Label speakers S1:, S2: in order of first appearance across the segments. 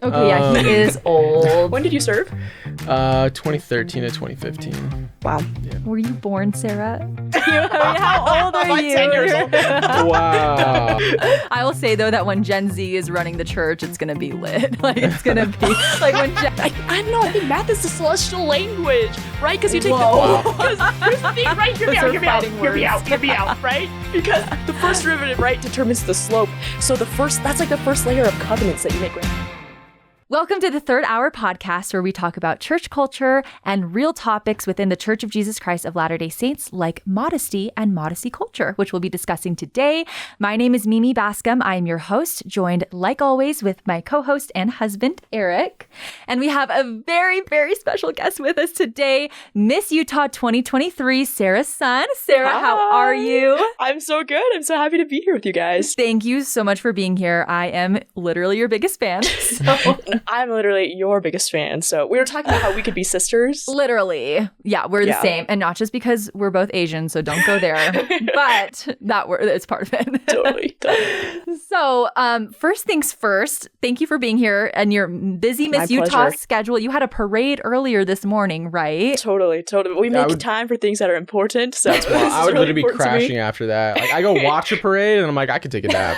S1: Okay, yeah, he is old.
S2: When did you serve?
S3: 2013 to 2015.
S2: Wow.
S3: Yeah.
S1: Were you born, Sarah? How old are
S2: I'm
S1: you?
S2: 10 years old.
S3: Wow.
S1: I will say, though, that when Gen Z is running the church, it's going to be lit. Like, it's going to be like when
S2: I don't know. I think math is the celestial language, right? Because you take because here's the thing, right? Hear me out, right? Because the first derivative, right, determines the slope. So that's like the first layer of covenants that you make, right?
S1: Welcome to the Third Hour podcast, where we talk about church culture and real topics within the Church of Jesus Christ of Latter-day Saints, like modesty and modesty culture, which we'll be discussing today. My name is Mimi Bascom. I am your host, joined, like always, with my co-host and husband, Eric. And we have a very, very special guest with us today, Miss Utah 2023, Sarah's son. Sarah,
S2: Hi.
S1: How are you?
S2: I'm so good. I'm so happy to be here with you guys.
S1: Thank you so much for being here. I am literally your biggest fan. So.
S2: I'm literally your biggest fan. So we were talking about how we could be sisters.
S1: Literally. Yeah, we're the same. And not just because we're both Asian, so don't go there. But it's part of it.
S2: Totally.
S1: So first things first, thank you for being here and your busy Miss Utah schedule. You had a parade earlier this morning, right?
S2: Totally. We make time for things that are important. So
S3: I would literally be crashing after that. Like, I go watch a parade and I'm like, I could take a nap.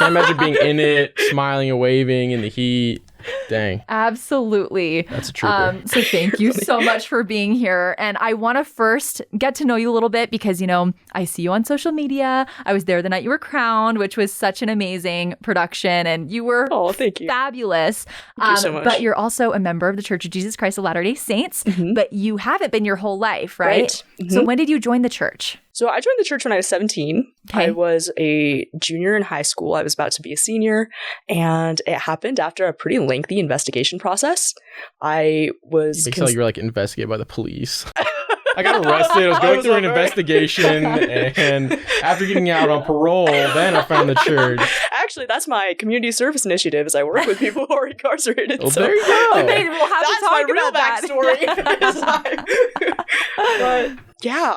S3: Can't imagine being in it, smiling and waving in the heat. Dang.
S1: Absolutely.
S3: That's a trooper.
S1: So thank you so much for being here. And I want to first get to know you a little bit because, you know, I see you on social media. I was there the night you were crowned, which was such an amazing production. And you were fabulous.
S2: Thank you so much.
S1: But you're also a member of the Church of Jesus Christ of Latter-day Saints. Mm-hmm. But you haven't been your whole life, right? Mm-hmm. So when did you join the church?
S2: So I joined the church when I was 17.
S1: Okay.
S2: I was a junior in high school. I was about to be a senior. And it happened after a pretty lengthy investigation process. I was...
S3: You make it sound like you were like investigated by the police. I got arrested. I was going through an investigation. And after getting out on parole, then I found the church.
S2: Actually, that's my community service initiative is I work with people who are incarcerated.
S3: Well, there you go.
S1: Okay, we'll have
S2: that's
S1: to talk
S2: my real
S1: about
S2: backstory. But yeah,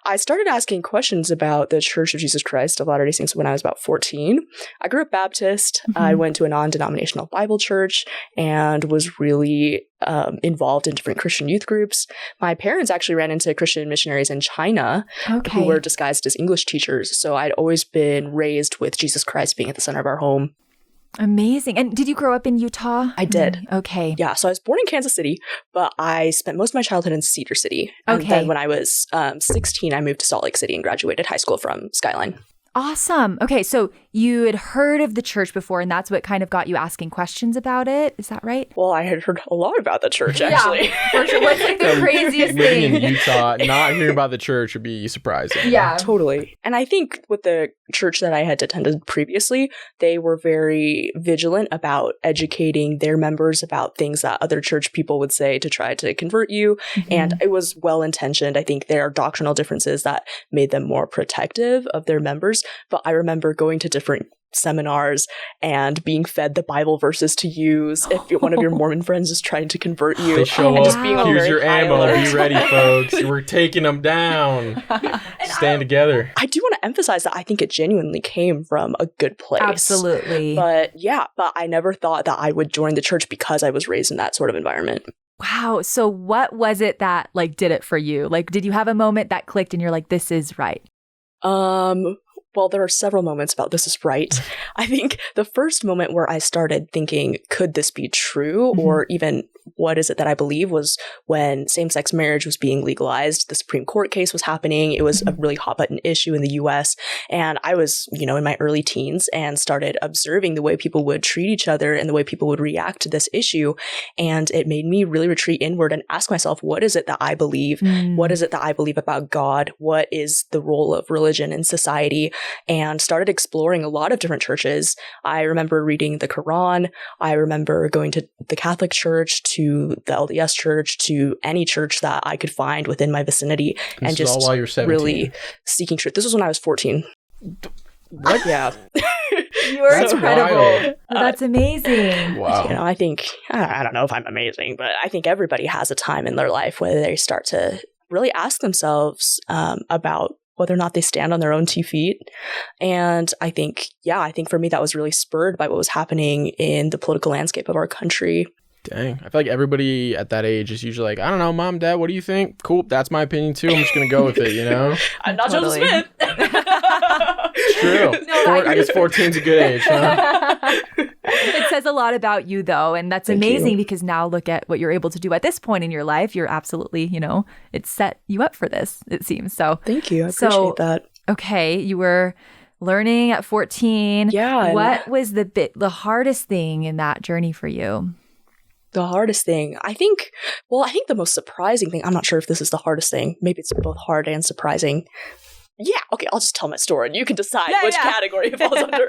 S2: I started asking questions about the Church of Jesus Christ of Latter-day Saints when I was about 14. I grew up Baptist. Mm-hmm. I went to a non-denominational Bible church and was really involved in different Christian youth groups. My parents actually ran into Christian missionaries in China who were disguised as English teachers. So I'd always been raised with Jesus Christ being at the center of our home.
S1: Amazing. And did you grow up in Utah?
S2: I did.
S1: Okay.
S2: Yeah. So I was born in Kansas City, but I spent most of my childhood in Cedar City. And then when I was 16, I moved to Salt Lake City and graduated high school from Skyline.
S1: Awesome. Okay, so you had heard of the church before, and that's what kind of got you asking questions about it. Is that right?
S2: Well, I had heard a lot about the church, actually.
S1: Yeah, for sure. What's like the craziest
S3: Living
S1: thing?
S3: in Utah, not hearing about the church would be surprising.
S1: Yeah.
S2: Totally. And I think with the church that I had attended previously, they were very vigilant about educating their members about things that other church people would say to try to convert you. Mm-hmm. And it was well-intentioned. I think there are doctrinal differences that made them more protective of their members. But I remember going to different seminars and being fed the Bible verses to use if one of your Mormon friends is trying to convert you.
S3: They show up,
S2: just being on
S3: here's your ammo,
S2: alert.
S3: be ready, folks. We're taking them down. Stand together.
S2: I do want to emphasize that I think it genuinely came from a good place.
S1: Absolutely.
S2: But I never thought that I would join the church because I was raised in that sort of environment.
S1: Wow. So what was it that did it for you? Did you have a moment that clicked and you're like, this is right?
S2: Well, there are several moments about this is right. I think the first moment where I started thinking, could this be true? Mm-hmm. Or even what is it that I believe was when same-sex marriage was being legalized. The Supreme Court case was happening. It was a really hot-button issue in the U.S. And I was, in my early teens and started observing the way people would treat each other and the way people would react to this issue. And it made me really retreat inward and ask myself, what is it that I believe? What is it that I believe about God? What is the role of religion in society? And started exploring a lot of different churches. I remember reading the Quran. I remember going to the Catholic Church, to the LDS Church, to any church that I could find within my vicinity, and just
S3: all while you're 17.
S2: Really seeking truth. This was when I was 14.
S3: What?
S2: Yeah.
S1: You're
S3: That's
S1: incredible.
S3: wild.
S1: That's amazing.
S3: Wow.
S2: I think, I don't know if I'm amazing, but I think everybody has a time in their life where they start to really ask themselves about whether or not they stand on their own 2 feet. And I think for me, that was really spurred by what was happening in the political landscape of our country.
S3: Dang. I feel like everybody at that age is usually like, I don't know, Mom, Dad, what do you think? Cool. That's my opinion too. I'm just going to go with it, you know?
S2: I'm not Joseph Smith.
S3: It's true. No, I guess 14 is a good age, huh?
S1: It says a lot about you, though. And that's amazing because now look at what you're able to do at this point in your life. You're absolutely, it set you up for this, it seems. So
S2: thank you. I appreciate that.
S1: Okay. You were learning at 14.
S2: Yeah.
S1: What was the hardest thing in that journey for you?
S2: The hardest thing, I think the most surprising thing, I'm not sure if this is the hardest thing. Maybe it's both hard and surprising. Yeah, okay, I'll just tell my story and you can decide which category it falls under.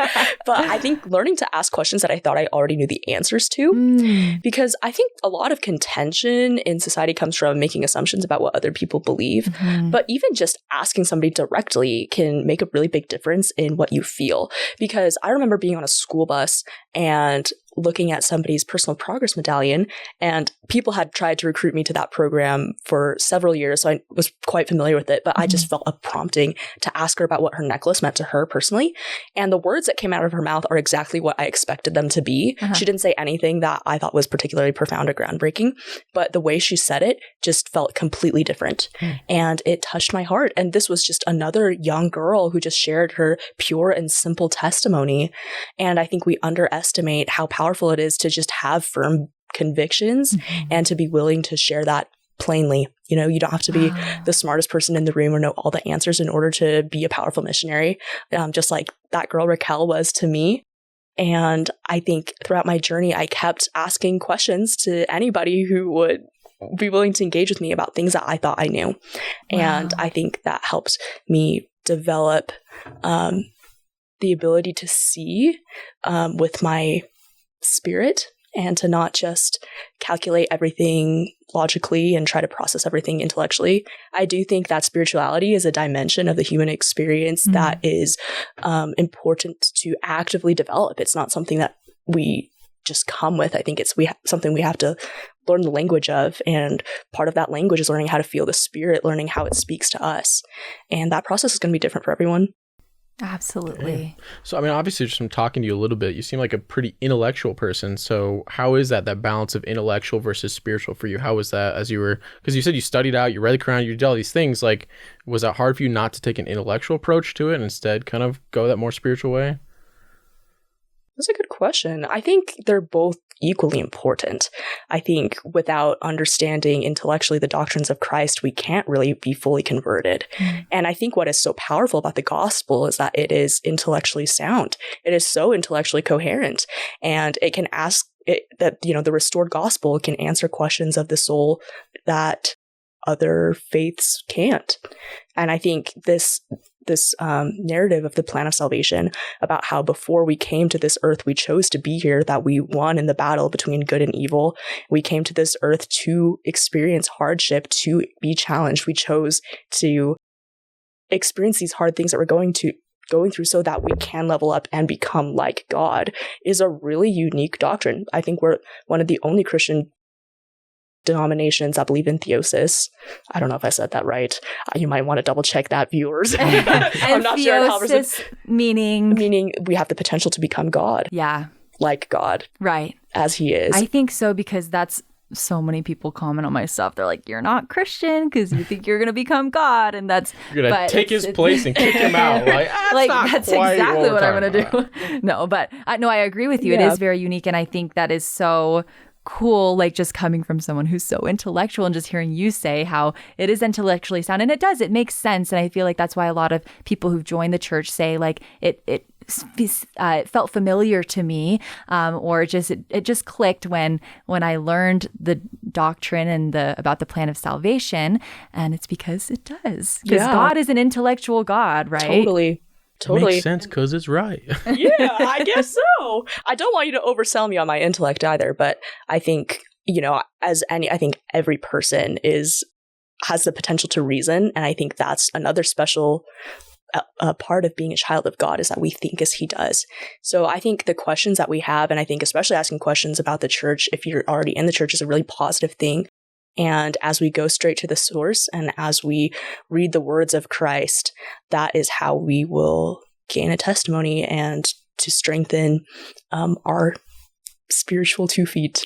S2: But I think learning to ask questions that I thought I already knew the answers to, because I think a lot of contention in society comes from making assumptions about what other people believe. Mm-hmm. But even just asking somebody directly can make a really big difference in what you feel. Because I remember being on a school bus and looking at somebody's personal progress medallion, and people had tried to recruit me to that program for several years, so I was quite familiar with it, but I just felt a prompting to ask her about what her necklace meant to her personally, and the words that came out of her mouth are exactly what I expected them to be. She didn't say anything that I thought was particularly profound or groundbreaking, but the way she said it just felt completely different, and it touched my heart. And this was just another young girl who just shared her pure and simple testimony, and I think we underestimate how powerful it is to just have firm convictions and to be willing to share that plainly. You don't have to be the smartest person in the room or know all the answers in order to be a powerful missionary, just like that girl Raquel was to me. And I think throughout my journey, I kept asking questions to anybody who would be willing to engage with me about things that I thought I knew. And I think that helped me develop the ability to see with my spirit and to not just calculate everything logically and try to process everything intellectually. I do think that spirituality is a dimension of the human experience that is important to actively develop. It's not something that we just come with. I think it's something we have to learn the language of, and part of that language is learning how to feel the spirit, learning how it speaks to us. And that process is going to be different for everyone.
S1: Absolutely.
S3: Yeah. So, I mean, obviously, just from talking to you a little bit, you seem like a pretty intellectual person. So how is that balance of intellectual versus spiritual for you? How was that because you said you studied out, you read the Quran, you did all these things. Like, was that hard for you not to take an intellectual approach to it and instead kind of go that more spiritual way?
S2: That's a good question. I think they're both equally important. I think without understanding intellectually the doctrines of Christ, we can't really be fully converted. And I think what is so powerful about the gospel is that it is intellectually sound. It is so intellectually coherent, and it can the restored gospel can answer questions of the soul that other faiths can't. And I think this narrative of the plan of salvation about how before we came to this earth, we chose to be here, that we won in the battle between good and evil. We came to this earth to experience hardship, to be challenged. We chose to experience these hard things that we're going through so that we can level up and become like God, is a really unique doctrine. I think we're one of the only Christian denominations that believe in theosis. I don't know if I said that right. You might want to double check that, viewers. I'm not sure how meaning we have the potential to become God.
S1: Yeah.
S2: Like God.
S1: Right.
S2: As he is.
S1: I think so, because that's so many people comment on my stuff. They're like, you're not Christian because you think you're going to become God. And that's...
S3: You're going to take his place and kick him out.
S1: That's exactly what I'm going to do. No, but I agree with you. Yeah. It is very unique. And I think that is so cool, like just coming from someone who's so intellectual and just hearing you say how it is intellectually sound. And it makes sense. And I feel like that's why a lot of people who've joined the church say like it felt familiar to me, or it just clicked when I learned the doctrine and about the plan of salvation. And it's because it does. Because God is an intellectual God, right?
S2: Totally.
S3: It makes sense because it's right.
S2: Yeah, I guess so. I don't want you to oversell me on my intellect either, but I think, I think every person has the potential to reason. And I think that's another special part of being a child of God, is that we think as he does. So I think the questions that we have, and I think especially asking questions about the church, if you're already in the church, is a really positive thing. And as we go straight to the source and as we read the words of Christ, that is how we will gain a testimony and to strengthen our spiritual 2 feet.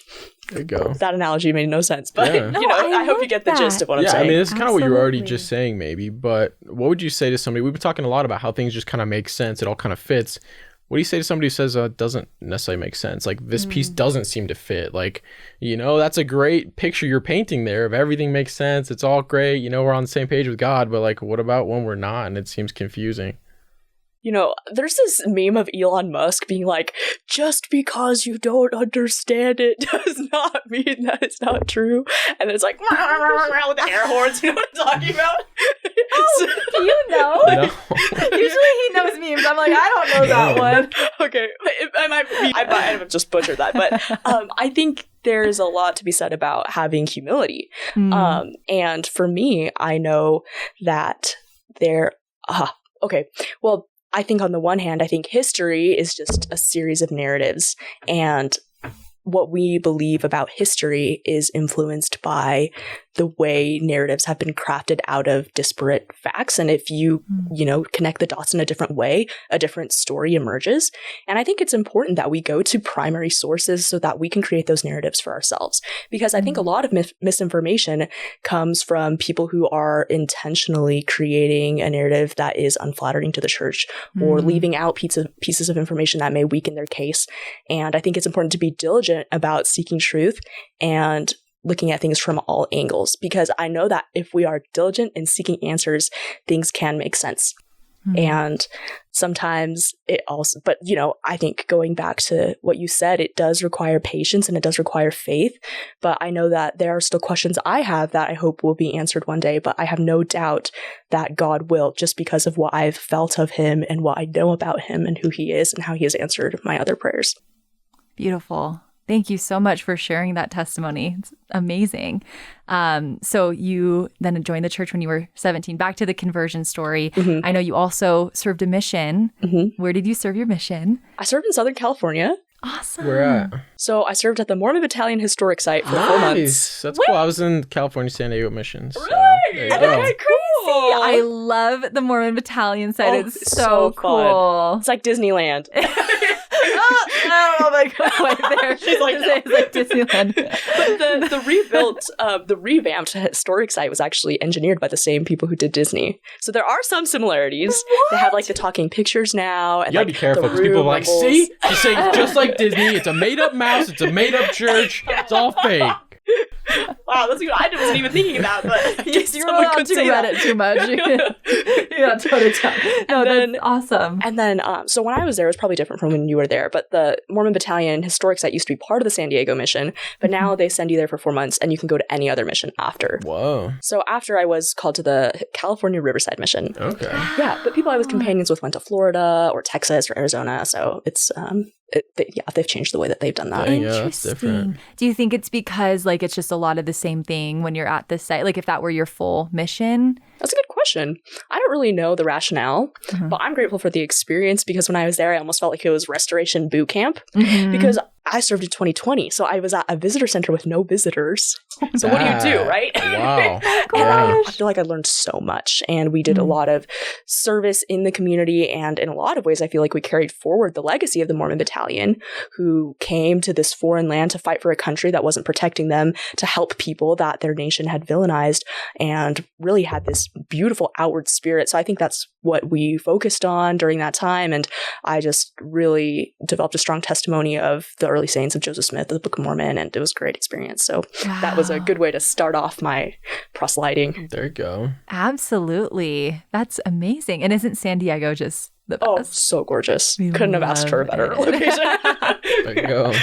S3: There you go.
S2: That analogy made no sense, but
S3: Yeah.
S2: I hope you get the gist of what I'm
S3: Yeah,
S2: saying.
S3: I mean, it's kind of what you were already
S1: Absolutely.
S3: just saying, maybe. But what would you say to somebody? We've been talking a lot about how things just kind of make sense. It all kind of fits. What do you say to somebody who says it doesn't necessarily make sense? Like, this piece doesn't seem to fit. Like, that's a great picture you're painting there of everything makes sense. It's all great. We're on the same page with God. But, like, what about when we're not? And it seems confusing.
S2: There's this meme of Elon Musk being like, just because you don't understand it does not mean that it's not true. And then it's like, with the air horns, you know what I'm talking about?
S1: Do you know?
S3: No.
S1: Usually he knows memes. I'm like, I don't know that
S3: No.
S1: one.
S2: Okay, I might have just butchered that. But I think there's a lot to be said about having humility. And for me, I know that well, I think on the one hand, I think history is just a series of narratives, and what we believe about history is influenced by the way narratives have been crafted out of disparate facts. And if you, connect the dots in a different way, a different story emerges. And I think it's important that we go to primary sources so that we can create those narratives for ourselves. Because I think a lot of misinformation comes from people who are intentionally creating a narrative that is unflattering to the church or leaving out pieces of information that may weaken their case. And I think it's important to be diligent about seeking truth and looking at things from all angles, because I know that if we are diligent in seeking answers, things can make sense. And sometimes it also, but I think going back to what you said, it does require patience and it does require faith. But I know that there are still questions I have that I hope will be answered one day. But I have no doubt that God will, just because of what I've felt of him and what I know about him and who he is and how he has answered my other prayers.
S1: Beautiful. Thank you so much for sharing that testimony. It's amazing. So you then joined the church when you were 17. Back to the conversion story. I know you also served a mission. Where did you serve your mission?
S2: I served in Southern California.
S1: Awesome.
S3: Where at?
S2: So I served at the Mormon Battalion Historic Site for 4 months.
S3: Nice. That's cool. I was in California, San Diego mission. So there you
S2: Right.
S3: go.
S2: Okay, cool.
S1: I love the Mormon Battalion site.
S2: Oh,
S1: It's
S2: so
S1: so
S2: fun.
S1: cool.
S2: It's like Disneyland.
S1: I don't know if I go quite there.
S2: She's like, no.
S1: It's like Disneyland.
S2: But the revamped historic site was actually engineered by the same people who did Disney. So there are some similarities. They have like the talking pictures now. And,
S3: You gotta be careful because people are like, see? She's saying just like Disney. It's a made-up mouse. It's a made-up church. It's all fake.
S2: Wow, that's what I wasn't even thinking about, but I guess
S1: You
S2: someone
S1: were on
S2: could
S1: to
S2: say
S1: Reddit
S2: that.
S1: too much. You got toe to toe. No,
S2: then-
S1: that's awesome.
S2: And then, so when I was there, it was probably different from when you were there, but the Mormon Battalion Historic Site used to be part of the San Diego mission, but now they send you there for 4 months and you can go to any other mission after.
S3: Whoa.
S2: So after I was called to the California Riverside mission.
S3: Okay.
S2: Yeah, but people I was companions with went to Florida or Texas or Arizona, so it's, they've changed the way that they've done that.
S3: Dang. Yeah, that's different.
S1: Interesting. Do you think it's because like it's just a lot of the same thing when you're at this site? Like if that were your full mission?
S2: That's a good question. I don't really know the rationale, but I'm grateful for the experience because when I was there, I almost felt like it was restoration boot camp because I served in 2020. So I was at a visitor center with no visitors. So what do you do, right?
S3: Wow.
S2: And I feel like I learned so much. And we did a lot of service in the community. And in a lot of ways, I feel like we carried forward the legacy of the Mormon Battalion, who came to this foreign land to fight for a country that wasn't protecting them, to help people that their nation had villainized, and really had this beautiful outward spirit. So I think that's what we focused on during that time. And I just really developed a strong testimony of the early saints of Joseph Smith, the Book of Mormon, and it was a great experience. So that was a good way to start off my proselyting.
S3: There you go.
S1: Absolutely. That's amazing. And isn't San Diego just the best?
S2: Oh, so gorgeous.
S1: We
S2: Couldn't have asked for a
S1: love
S2: better
S1: it.
S2: location.
S3: There you go.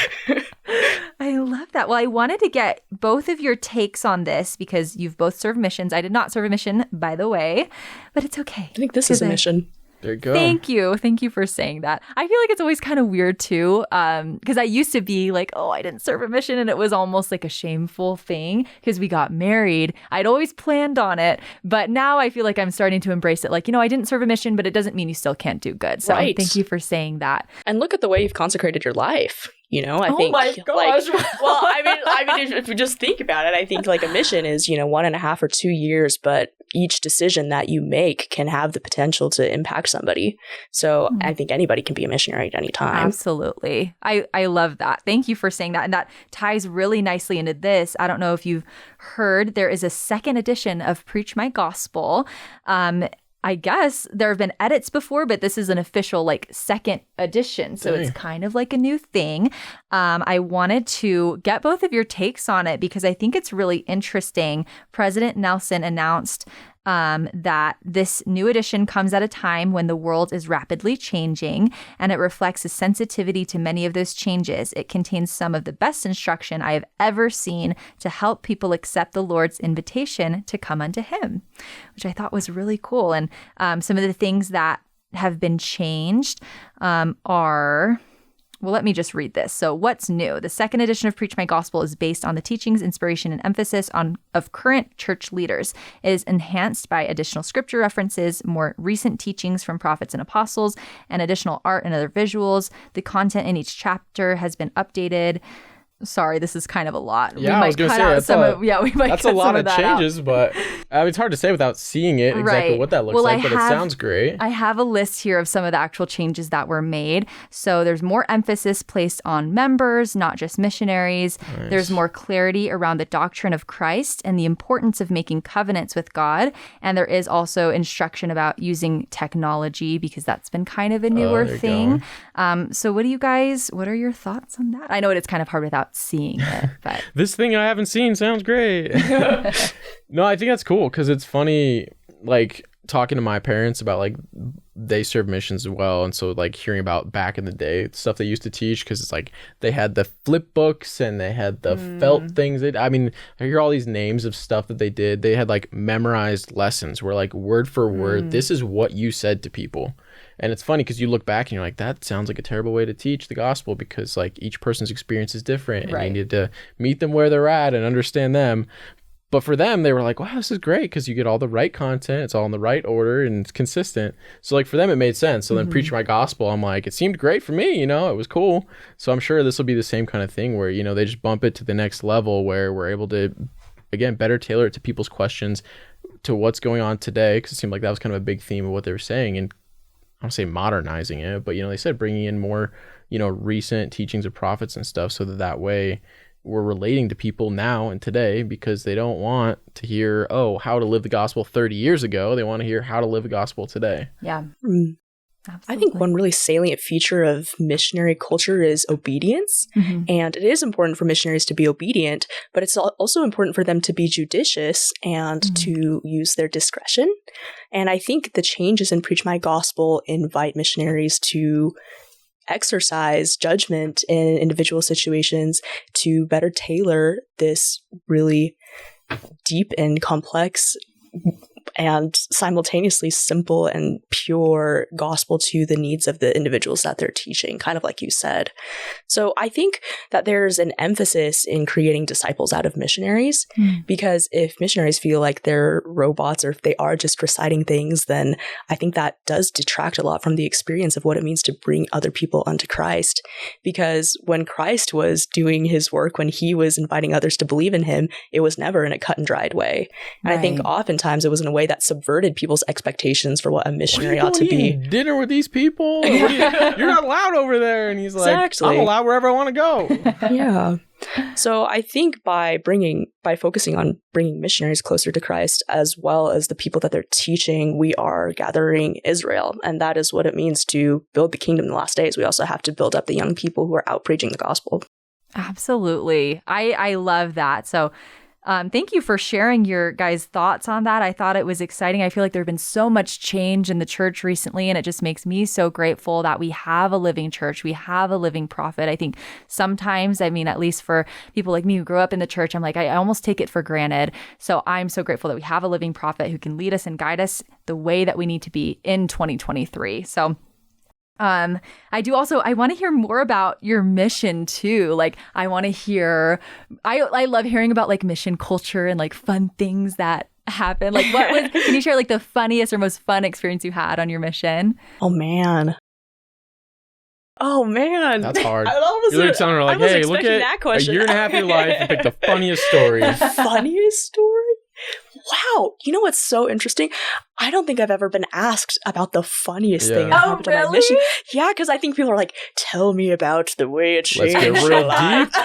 S1: I love that. Well, I wanted to get both of your takes on this because you've both served missions. I did not serve a mission, by the way, but it's okay.
S2: I think this is a mission.
S3: There you go.
S1: Thank you. Thank you for saying that. I feel like it's always kind of weird too, because I used to be like, oh, I didn't serve a mission, and it was almost like a shameful thing because we got married. I'd always planned on it, but now I feel like I'm starting to embrace it. Like, I didn't serve a mission, but it doesn't mean you still can't do good. So
S2: Right.
S1: thank you for saying that.
S2: And look at the way you've consecrated your life. I
S1: Oh
S2: think.
S1: my gosh.
S2: Well, I mean, I mean, if we just think about it, I think like a mission is, 1.5 or 2 years, but each decision that you make can have the potential to impact somebody. So I think anybody can be a missionary at any time.
S1: Absolutely. I love that. Thank you for saying that. And that ties really nicely into this. I don't know if you've heard, there is a second edition of Preach My Gospel. I guess there have been edits before, but this is an official like second edition. So it's kind of like a new thing. I wanted to get both of your takes on it because I think it's really interesting. President Nelson announced that this new edition comes at a time when the world is rapidly changing, and it reflects a sensitivity to many of those changes. It contains some of the best instruction I have ever seen to help people accept the Lord's invitation to come unto him, which I thought was really cool. And some of the things that have been changed are... Well, let me just read this. So what's new? The second edition of Preach My Gospel is based on the teachings, inspiration, and emphasis of current church leaders. It is enhanced by additional scripture references, more recent teachings from prophets and apostles, and additional art and other visuals. The content in each chapter has been updated. Sorry, this is kind of a lot.
S3: Yeah, I was going to say,
S1: we might
S3: that's
S1: cut
S3: a lot
S1: some
S3: of changes, but it's hard to say without seeing it exactly what that looks like, but it sounds great.
S1: I have a list here of some of the actual changes that were made. So there's more emphasis placed on members, not just missionaries. Nice. There's more clarity around the doctrine of Christ and the importance of making covenants with God. And there is also instruction about using technology because that's been kind of a newer thing. So what are your thoughts on that? I know it's kind of hard without seeing it, but
S3: this thing I haven't seen sounds great. No, I think that's cool because it's funny, like talking to my parents about like they serve missions as well, and so like hearing about back in the day stuff they used to teach, because it's like they had the flip books and they had the felt things. I hear all these names of stuff that they did. They had like memorized lessons where like word for word, this is what you said to people. And it's funny because you look back and you're like, that sounds like a terrible way to teach the gospel, because like each person's experience is different and you need to meet them where they're at and understand them. But for them, they were like, wow, this is great because you get all the right content. It's all in the right order and it's consistent. So like for them, it made sense. So then Preach My Gospel, I'm like, it seemed great for me, it was cool. So I'm sure this will be the same kind of thing where, they just bump it to the next level where we're able to, again, better tailor it to people's questions, to what's going on today. Because it seemed like that was kind of a big theme of what they were saying. And I don't say modernizing it, but, they said bringing in more, recent teachings of prophets and stuff so that way we're relating to people now and today, because they don't want to hear, how to live the gospel 30 years ago. They want to hear how to live the gospel today.
S1: Yeah. Absolutely.
S2: I think one really salient feature of missionary culture is obedience. And it is important for missionaries to be obedient, but it's also important for them to be judicious and to use their discretion. And I think the changes in Preach My Gospel invite missionaries to exercise judgment in individual situations to better tailor this really deep and complex and simultaneously simple and pure gospel to the needs of the individuals that they're teaching, kind of like you said. So I think that there's an emphasis in creating disciples out of missionaries, because if missionaries feel like they're robots or if they are just reciting things, then I think that does detract a lot from the experience of what it means to bring other people unto Christ. Because when Christ was doing his work, when he was inviting others to believe in him, it was never in a cut and dried way. And I think oftentimes it was in a way that subverted people's expectations for what a missionary ought to be.
S3: Dinner with these people? You're not allowed over there. And he's like, I'm allowed wherever I want to go.
S2: Yeah. So I think by focusing on bringing missionaries closer to Christ, as well as the people that they're teaching, we are gathering Israel. And that is what it means to build the kingdom in the last days. We also have to build up the young people who are out preaching the gospel.
S1: Absolutely. I love that. So thank you for sharing your guys' thoughts on that. I thought it was exciting. I feel like there's been so much change in the church recently, and it just makes me so grateful that we have a living church. We have a living prophet. I think sometimes, at least for people like me who grew up in the church, I'm like, I almost take it for granted. So I'm so grateful that we have a living prophet who can lead us and guide us the way that we need to be in 2023. So I want to hear more about your mission too. Like, I want to hear, I love hearing about like mission culture and like fun things that happen. Like can you share like the funniest or most fun experience you had on your mission?
S2: Oh man. Oh man,
S3: That's hard.
S2: I was
S3: You look telling her like,
S2: I was
S3: hey, look
S2: expecting
S3: at
S2: that
S3: a
S2: question.
S3: year and a half of your life and pick the funniest story.
S2: Funniest story? Wow. You know what's so interesting? I don't think I've ever been asked about the funniest thing that
S1: Oh,
S2: happened on my mission. Yeah, because I think people are like, tell me about the way it
S3: Let's
S2: changed
S3: get
S2: your
S3: real
S2: life.
S3: deep.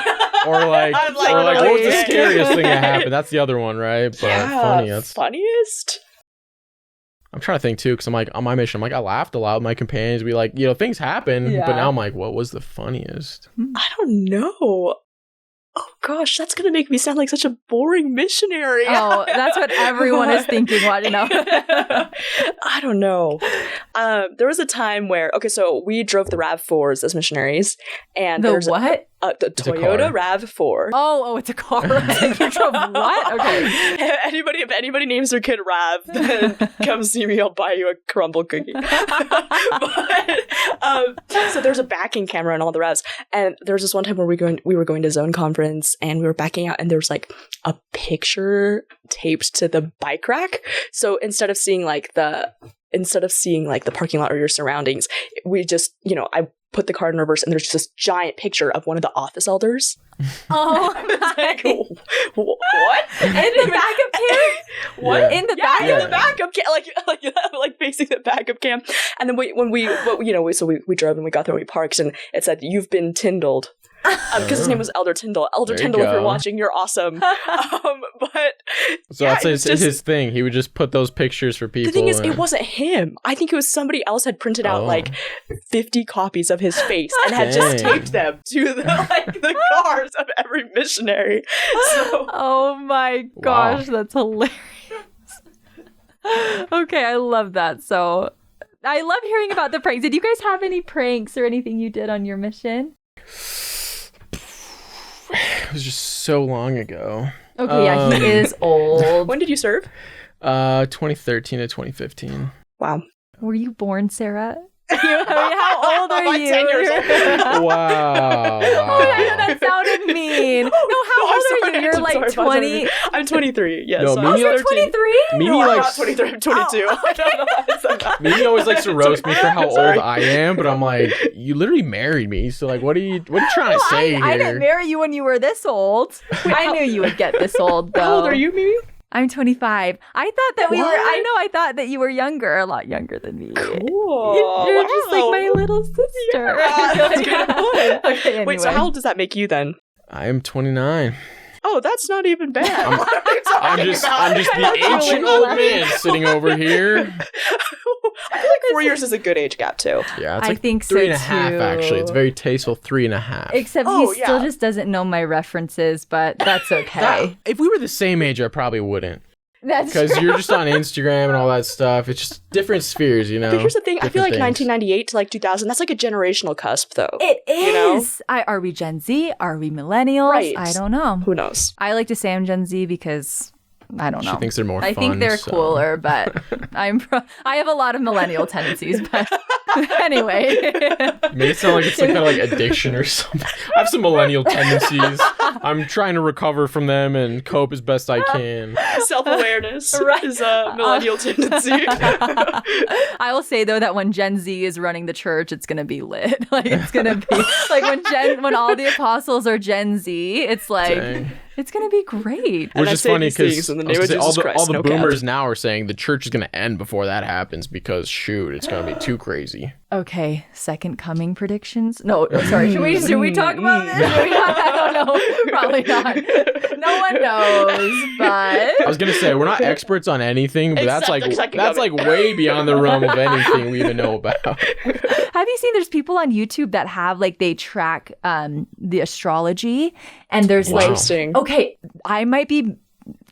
S3: Or like,
S2: I'm like,
S3: what was the
S2: okay.
S3: scariest thing that happened? That's the other one, right? But funny. That's
S2: funniest?
S3: I'm trying to think too, because I'm like on my mission, I'm like I laughed a lot with my companions. We like, things happen,
S1: Yeah.
S3: but now I'm like, what was the funniest?
S2: I don't know. Oh gosh, that's gonna make me sound like such a boring missionary.
S1: Oh, that's what everyone is thinking. What? No.
S2: I don't know. There was a time where, so we drove the RAV4s as missionaries, and
S1: The
S2: there's
S1: what?
S2: The
S3: It's a
S2: Toyota
S3: car.
S2: RAV4.
S1: Oh, it's a car. You drove what? Okay.
S2: If anybody names their kid Rav, then come see me. I'll buy you a crumble cookie. So there's a backing camera in all the Ravs, and there was this one time where we were going to Zone Conference, and we were backing out, and there was like a picture taped to the bike rack. So instead of seeing like the parking lot or your surroundings, we just, I put the car in reverse, and there's just this giant picture of one of the office elders.
S1: Oh,
S2: Like,
S1: my.
S2: what?
S1: In the backup cam?
S2: What?
S3: Yeah.
S1: In the
S2: Yeah,
S1: backup?
S2: in the backup cam, like facing the backup cam. And then we drove and we got there and we parked, and it said, "You've been Tyndalled." Because his name was Elder Tyndall. Elder
S3: There you
S2: Tyndall, if you're
S3: go.
S2: watching, you're awesome. But
S3: So
S2: yeah,
S3: that's
S2: it was
S3: his thing. He would just put those pictures for people.
S2: the thing is,
S3: and-
S2: it wasn't him. I think it was somebody else had printed out
S3: Oh.
S2: like 50 copies of his face and had just
S3: Dang.
S2: taped them to the cars of every missionary. So
S1: Oh my gosh, that's hilarious. Okay, I love that. So I love hearing about the pranks. Did you guys have any pranks or anything you did on your mission?
S3: It was just so long ago.
S1: Okay, yeah, he is old.
S2: when did you serve?
S3: 2013 to 2015.
S2: Wow.
S1: Were you born, Sarah? How old are
S2: I'm
S1: you?
S2: 10 years old.
S3: Wow.
S1: Oh, I know that sounded mean. No, how
S2: I'm
S1: old are
S2: sorry,
S1: you? You're
S2: I'm
S1: like
S2: sorry,
S1: 20.
S2: I'm 23. Yes.
S3: No,
S2: so
S3: Mimi-
S2: I'm
S1: You're
S2: 13.
S1: 23?
S3: Mimi
S2: No, I'm
S3: likes
S2: not 23. I'm 22. I don't know why I said that.
S3: Mimi always likes to roast me for how
S2: I'm
S3: old
S2: sorry.
S3: I am, but I'm like, you literally married me, so like, what are you trying to say here?
S1: I didn't marry you when you were this old. I knew you would get this old, though.
S2: How old are you, Mimi?
S1: I'm 25. I thought that we were,
S2: What?
S1: I thought that you were younger, a lot younger than me.
S2: Cool.
S1: You're just like my little sister.
S2: Yeah, that's a good point.
S1: Okay, anyway.
S2: Wait, so how old does that make you then?
S3: I am 29.
S2: Oh, that's not even bad. What are you talking
S3: I'm just
S2: about?
S3: the ancient old man sitting over here.
S2: I feel like 4 years is a good age gap too.
S3: Yeah, it's
S1: I
S3: like
S1: think so,
S3: 3.5
S1: too.
S3: actually. It's very tasteful 3.5.
S1: Except
S2: Oh,
S1: he still
S2: yeah.
S1: just doesn't know my references, but that's okay.
S3: If we were the same age, I probably wouldn't.
S1: That's
S3: Because
S1: true.
S3: you're just on Instagram and all that stuff. It's just different spheres, you know?
S2: But here's the thing: I feel like
S3: Different things.
S2: 1998 to like 2000. That's like a generational cusp, though.
S1: It
S2: You know?
S1: is. Are we Gen Z? Are we millennials?
S2: Right.
S1: I don't know.
S2: Who knows?
S1: I like to say I'm Gen Z because I don't know.
S3: She thinks they're more
S1: I
S3: fun.
S1: think they're
S3: so-
S1: cooler, but I have a lot of millennial tendencies. But anyway,
S3: You make it sound like it's some kind of like addiction or something. I have some millennial tendencies. I'm trying to recover from them and cope as best I can.
S2: Self-awareness
S1: Right.
S2: is a millennial tendency.
S1: I will say though that when Gen Z is running the church, it's gonna be lit. Like it's gonna be like when all the apostles are Gen Z, it's like
S3: Dang.
S1: it's gonna be great.
S2: And
S3: Which
S2: I
S3: is
S2: say
S3: funny
S2: these things
S3: because
S2: in the name of Jesus
S3: all
S2: Christ,
S3: the
S2: no
S3: boomers
S2: cap.
S3: now are saying the church is going to end before that happens because shoot, it's going to be too crazy.
S1: Okay, second coming predictions. No, sorry. Should we talk about this? Should we not? I don't know. Probably not. No one knows,
S3: I
S1: but
S3: was going to say we're not experts on anything, but that's
S2: Except
S3: like
S2: the second
S3: that's
S2: coming.
S3: like way beyond the realm of anything we even know about.
S1: have you seen? There's people on YouTube that have like they track the astrology, and there's
S3: Wow.
S1: like
S2: Interesting.
S1: okay, I might be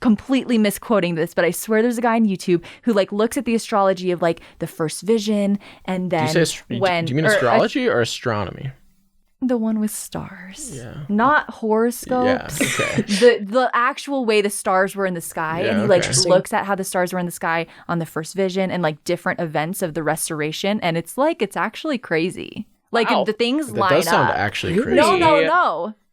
S1: completely misquoting this, but I swear there's a guy on YouTube who like looks at the astrology of like the first vision, and
S3: Do
S1: then
S3: you say do you mean astrology or astronomy?
S1: the one with stars,
S3: Yeah.
S1: not
S3: Yeah.
S1: horoscopes.
S3: Okay.
S1: The actual way the stars were in the sky,
S3: Yeah,
S1: and he like
S3: okay.
S1: looks at how the stars were in the sky on the first vision and like different events of the restoration, and it's actually crazy. Like
S2: Wow.
S1: the things
S3: That
S1: line
S3: does sound
S1: up.
S3: actually
S2: Really?
S3: crazy.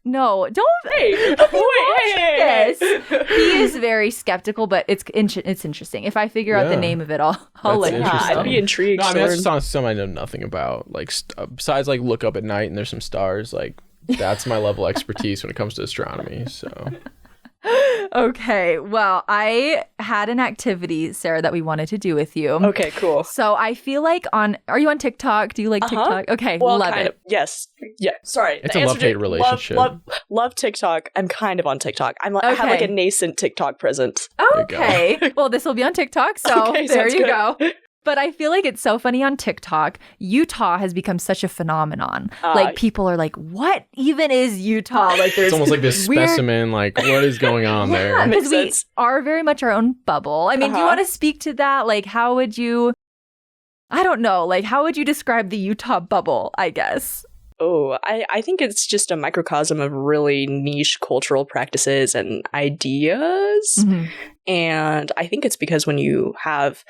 S1: No, don't.
S2: Hey, wait, hey.
S1: Yes. He is very skeptical, but it's interesting. If I figure out the name of it, I'll let you know.
S2: I'd be intrigued.
S3: No, I mean, that's just something I know nothing about. Like, besides, like, look up at night and there's some stars. Like, that's my level of expertise when it comes to astronomy. So...
S1: Okay, well, I had an activity, Sarah, that we wanted to do with you.
S2: Okay, cool.
S1: So I feel like are you on TikTok? Do you like TikTok? Okay,
S2: well,
S1: love
S2: kind
S1: it.
S2: of, yes. Yeah, sorry.
S3: It's a love-hate relationship.
S2: Love TikTok. I'm kind of on TikTok. I have like a nascent TikTok presence.
S1: Okay. Well, this will be on TikTok, so there you go. But I feel like it's so funny on TikTok. Utah has become such a phenomenon. Like, people are like, what even is Utah? Like, there's
S3: it's almost like this
S1: weird...
S3: specimen. Like, what is going on there?
S1: Because we are very much our own bubble. I mean, do you want to speak to that? Like, how would you... I don't know. Like, how would you describe the Utah bubble, I guess?
S2: Oh, I think it's just a microcosm of really niche cultural practices and ideas. Mm-hmm. And I think it's because when you have...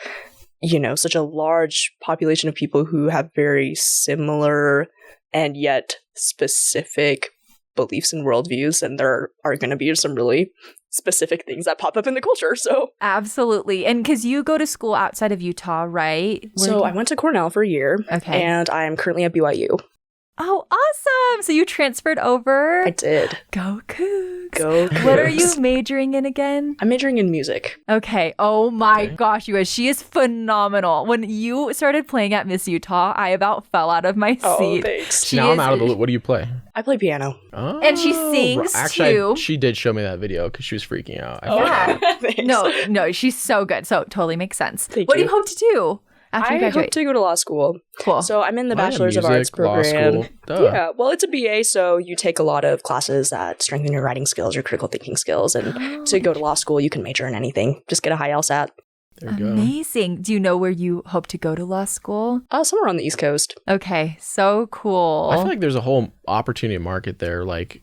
S2: such a large population of people who have very similar and yet specific beliefs and worldviews, and there are going to be some really specific things that pop up in the culture. So
S1: absolutely. And because you go to school outside of Utah, right?
S2: So I went to Cornell for a year. Okay. And I'm currently at BYU.
S1: Oh, awesome. So you transferred over?
S2: I did.
S1: Go Cougs.
S2: Go Cougs.
S1: What are you majoring in again?
S2: I'm majoring in music.
S1: Okay. Oh my gosh, you guys. She is phenomenal. When you started playing at Miss Utah, I about fell out of my seat.
S2: Oh, thanks.
S3: Now I'm out of the loop. What do you play?
S2: I play piano.
S3: Oh,
S1: and she sings
S3: actually,
S1: too.
S3: She did show me that video because she was freaking out.
S1: No, she's so good. So totally makes sense.
S2: Thank
S1: what
S2: you.
S1: do you hope to do?
S2: I hope to go to law school.
S1: Cool.
S2: So I'm in the Bachelor's of Arts program. Yeah, well, it's a BA, so you take a lot of classes that strengthen your writing skills, your critical thinking skills, and to go to law school, you can major in anything. Just get a high LSAT.
S3: There you go.
S1: Amazing. Do you know where you hope to go to law school?
S2: Somewhere on the East Coast.
S1: Okay, so cool.
S3: I feel like there's a whole opportunity market there, like,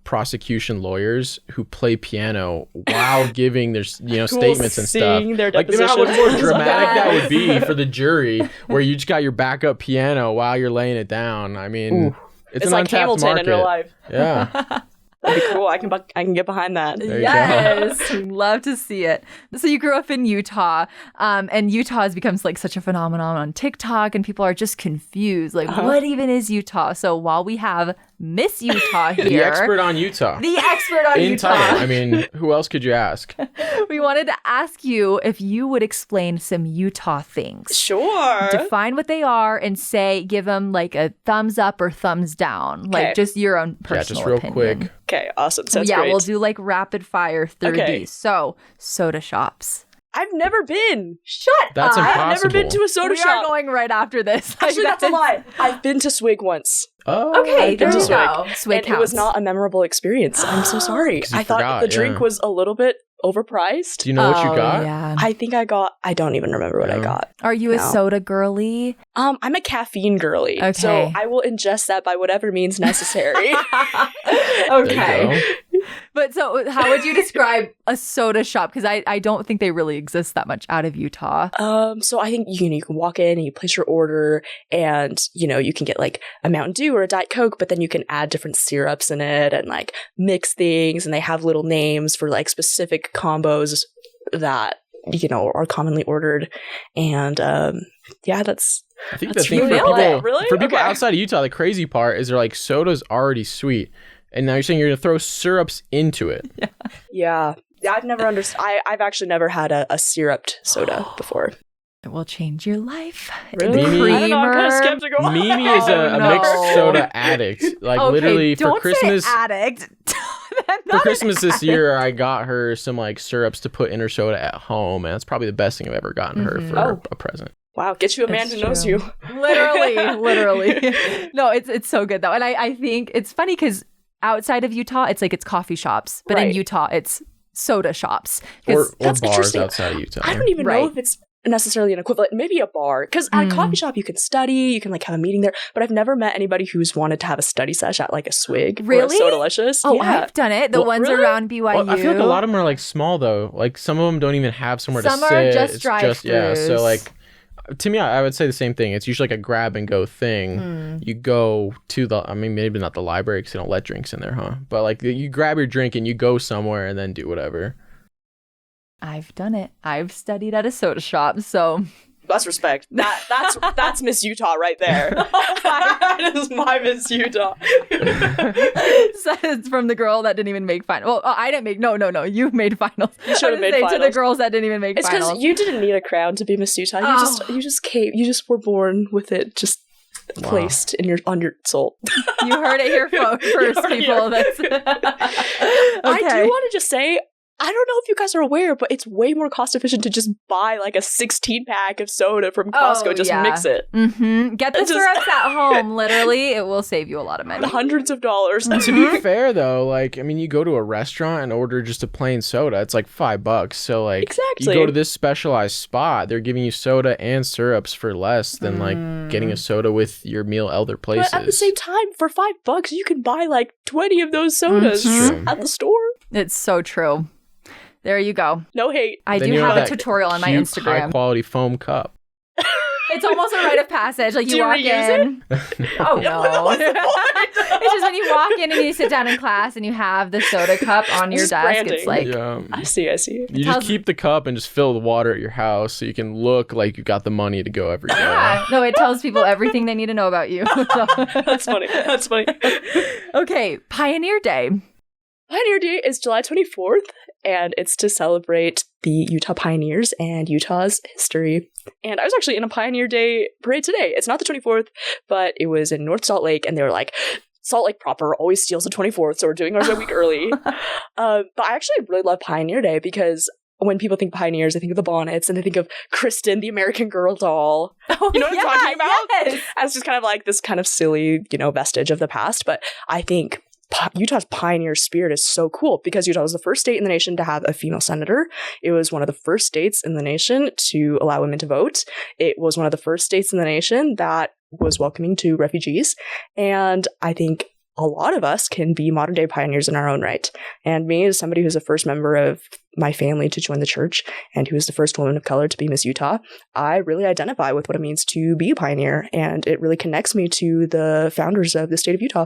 S3: prosecution lawyers who play piano while giving their, statements and stuff. Like, think about how much more dramatic that would be for the jury, where you just got your backup piano while you're laying it down. I mean, it's an
S2: like
S3: untapped
S2: Hamilton
S3: market.
S2: in real life.
S3: Yeah.
S2: That'd be cool. I can get behind that.
S1: Yes, love to see it. So you grew up in Utah, and Utah has become like such a phenomenon on TikTok, and people are just confused. Like, what even is Utah? So while we have Miss Utah here,
S3: the expert on Utah,
S1: Utah.
S3: I mean, who else could you ask?
S1: We wanted to ask you if you would explain some Utah things.
S2: Sure.
S1: Define what they are and give them like a thumbs up or thumbs down, like just your own personal
S3: just real
S1: opinion.
S3: quick.
S2: Okay, awesome. Sounds great.
S1: We'll do like rapid fire 30. Okay. So, soda shops.
S2: I've never been.
S1: Shut
S3: That's
S1: up.
S3: impossible.
S2: I've never been to a soda shop.
S1: We are going right after this.
S2: Actually, that's a lie. I've been to Swig once.
S3: Oh.
S1: Okay, there you go. Swig
S2: and
S1: counts.
S2: it was not a memorable experience. I'm so sorry. I thought the drink was a little bit overpriced.
S3: Do you know what you got?
S1: Yeah.
S2: I think I don't even remember what I got.
S1: Are you a soda girly?
S2: I'm a caffeine girly. Okay. So I will ingest that by whatever means necessary.
S1: Okay. But so how would you describe a soda shop? Because I don't think they really exist that much out of Utah.
S2: So I think you can walk in and you place your order, and you can get like a Mountain Dew or a Diet Coke, but then you can add different syrups in it and like mix things, and they have little names for like specific combos that are commonly ordered. And that's
S3: I think the thing for people outside of Utah, the crazy part is they're like, soda's already sweet, and now you're saying you're gonna throw syrups into it.
S2: Yeah. I've never understood. I've actually never had a syruped soda before.
S1: It will change your life.
S2: Really?
S1: Creamer.
S2: I don't know, I'm kind of skeptical.
S3: Mimi is a mixed soda addict. Like, literally, for Christmas.
S1: Say addict.
S3: For Christmas this year, I got her some like syrups to put in her soda at home, and that's probably the best thing I've ever gotten her for a present.
S2: Wow, get you a man who knows you.
S1: Literally. No, it's so good though, and I think it's funny because outside of Utah, it's like it's coffee shops, but in Utah, it's soda shops.
S3: Or bars outside of Utah.
S2: I don't even know if it's necessarily an equivalent. Maybe a bar, because at a coffee shop you can study, you can like have a meeting there, but I've never met anybody who's wanted to have a study sesh at like a Swig or a Sodalicious.
S1: Oh, yeah. I've done it. The ones around BYU.
S3: Well, I feel like a lot of them are like small though. Like some of them don't even have somewhere to sit.
S1: Some are just drive-thrus.
S3: So like To me, I would say the same thing. It's usually like a grab and go thing. You go to maybe not the library because they don't let drinks in there, huh? But like you grab your drink and you go somewhere and then do whatever.
S1: I've done it. I've studied at a soda shop, so
S2: That's respect. That's Miss Utah right there. That is my Miss Utah.
S1: So it's from the girl that didn't even make finals. Well, I didn't make. No. You made finals.
S2: You should have made finals.
S1: To the girls that didn't even make
S2: it's
S1: finals.
S2: It's because you didn't need a crown to be Miss Utah. You just came. You just were born with it just placed in on your soul.
S1: You heard it here first, people. That's okay.
S2: I do want to just say, I don't know if you guys are aware, but it's way more cost efficient to just buy like a 16-pack of soda from Costco. Mix it.
S1: Mm-hmm. Get the syrups at home. Literally, it will save you a lot of money.
S2: Hundreds of dollars.
S3: To be fair, though, like, I mean, you go to a restaurant and order just a plain soda. It's like $5. So, like,
S2: exactly.
S3: You go to this specialized spot, they're giving you soda and syrups for less than, like, getting a soda with your meal other places.
S2: But at the same time, for $5, you can buy, like, 20 of those sodas at the store.
S1: It's so true. There you go.
S2: No hate.
S1: I do have a tutorial on my Instagram.
S3: High quality foam cup.
S1: It's almost a rite of passage. Like you walk in. Oh no! It's just when you walk in and you sit down in class and you have the soda cup on your desk.
S2: Branding.
S1: It's like
S2: I see.
S3: You just keep the cup and just fill the water at your house so you can look like you got the money to go every day.
S1: Yeah. No, it tells people everything they need to know about you.
S2: That's funny.
S1: Okay, Pioneer Day.
S2: Pioneer Day is July 24th, and it's to celebrate the Utah pioneers and Utah's history. And I was actually in a Pioneer Day parade today. It's not the 24th, but it was in North Salt Lake, and they were like, Salt Lake proper always steals the 24th, so we're doing ours a week early. But I actually really love Pioneer Day because when people think pioneers, they think of the bonnets and they think of Kristen, the American Girl doll.
S1: Oh,
S2: you know what I'm talking about?
S1: Yes.
S2: As just kind of like this kind of silly, vestige of the past. But I think Utah's pioneer spirit is so cool because Utah was the first state in the nation to have a female senator. It was one of the first states in the nation to allow women to vote. It was one of the first states in the nation that was welcoming to refugees. And I think a lot of us can be modern day pioneers in our own right. And me, as somebody who's the first member of my family to join the church and who is the first woman of color to be Miss Utah, I really identify with what it means to be a pioneer. And it really connects me to the founders of the state of Utah.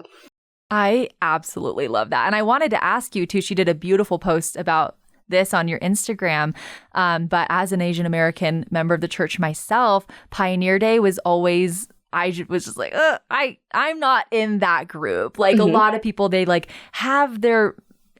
S1: I absolutely love that. And I wanted to ask you too, she did a beautiful post about this on your Instagram. But as an Asian American member of the church myself, Pioneer Day was always, I was just like, I'm not in that group. Like a lot of people, they like have their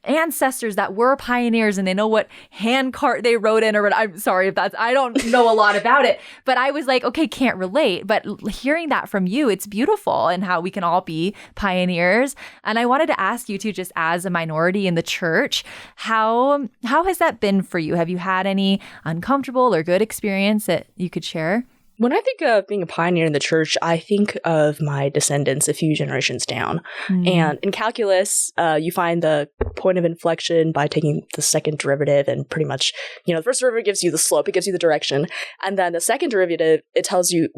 S1: ancestors that were pioneers and they know what handcart they rode in, or I'm sorry if I don't know a lot about it, but I was like, okay, can't relate. But hearing that from you, it's beautiful and how we can all be pioneers. And I wanted to ask you too, just as a minority in the church, how has that been for you? Have you had any uncomfortable or good experience that you could share?
S2: When I think of being a pioneer in the church, I think of my descendants a few generations down. And in calculus, you find the point of inflection by taking the second derivative, and pretty much, the first derivative gives you the slope, it gives you the direction. And then the second derivative, it tells you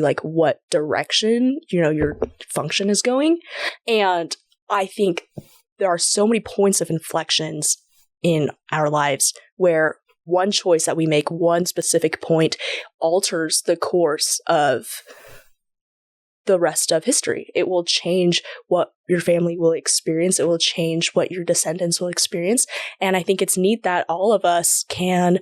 S2: like what direction, your function is going. And I think there are so many points of inflections in our lives where one choice that we make, one specific point, alters the course of the rest of history. It will change what your family will experience. It will change what your descendants will experience. And I think it's neat that all of us can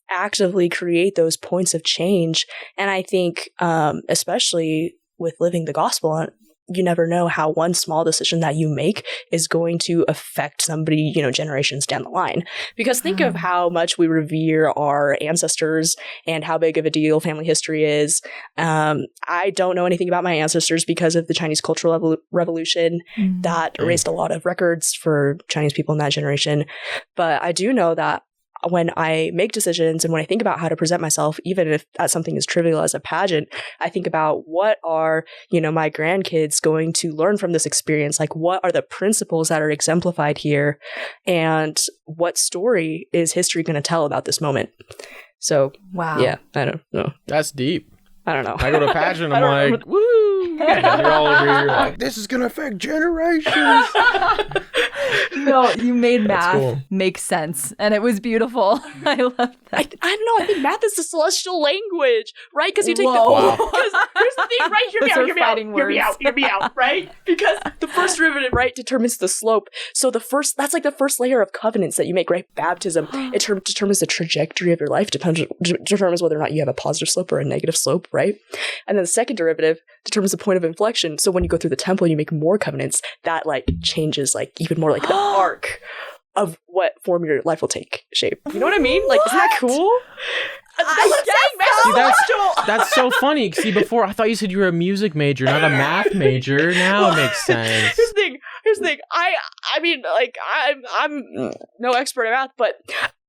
S2: actively create those points of change. And I think, especially with living the gospel, you never know how one small decision that you make is going to affect somebody, generations down the line. Because think of how much we revere our ancestors and how big of a deal family history is. I don't know anything about my ancestors because of the Chinese Cultural Revolution that erased a lot of records for Chinese people in that generation. But I do know that when I make decisions and when I think about how to present myself, even if that's something as trivial as a pageant, I think about what are, my grandkids going to learn from this experience? Like, what are the principles that are exemplified here? And what story is history going to tell about this moment? So,
S1: wow.
S2: Yeah, I don't know.
S3: That's deep.
S2: I don't know.
S3: I go to a pageant, I'm like, woo! And you're all over here like, this is going to affect generations.
S1: No, you made math
S3: cool.
S1: make sense. And it was beautiful. I love that.
S2: I don't know. I think math is the celestial language, right? Because you take
S1: Whoa.
S2: Because here's the thing, right? Hear me out, right? Because the first derivative, right, determines the slope. So that's like the first layer of covenants that you make, right? Baptism, it determines the trajectory of your life, determines whether or not you have a positive slope or a negative slope, right? And then the second derivative determines the point of inflection. So when you go through the temple and you make more covenants, that like changes like even more like the arc of what form your life will take shape. You know what I mean? Like, isn't that cool?
S3: That's so funny. See, before I thought you said you were a music major, not a math major. Now it makes sense.
S2: Here's the thing. I mean, like, I'm no expert at math, but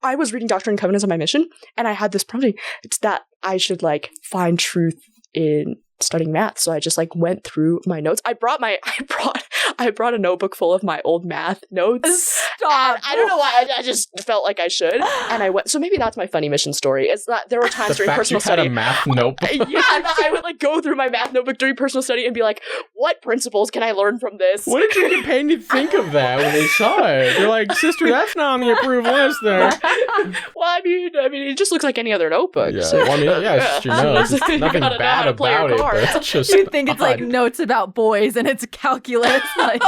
S2: I was reading Doctrine and Covenants on my mission, and I had this prompting. It's that I should like find truth in studying math. So I just like went through my notes. I brought a notebook full of my old math notes.
S1: Stop.
S2: I don't know why. I just felt like I should, and I went. So maybe that's my funny mission story. It's that there were times during personal study.
S3: You had a math notebook.
S2: Yeah, I would like go through my math notebook during personal study and be like, "What principles can I learn from this?"
S3: What did your companion think of that when they saw it? They're like, "Sister, that's not on the approved list there."
S2: Well, I mean, it just looks like any other notebook.
S3: Yeah,
S2: So.
S3: well, I mean, yeah, it's just your notes. There's nothing bad about it. But it's just
S1: You think it's like notes about boys and it's calculus. Like,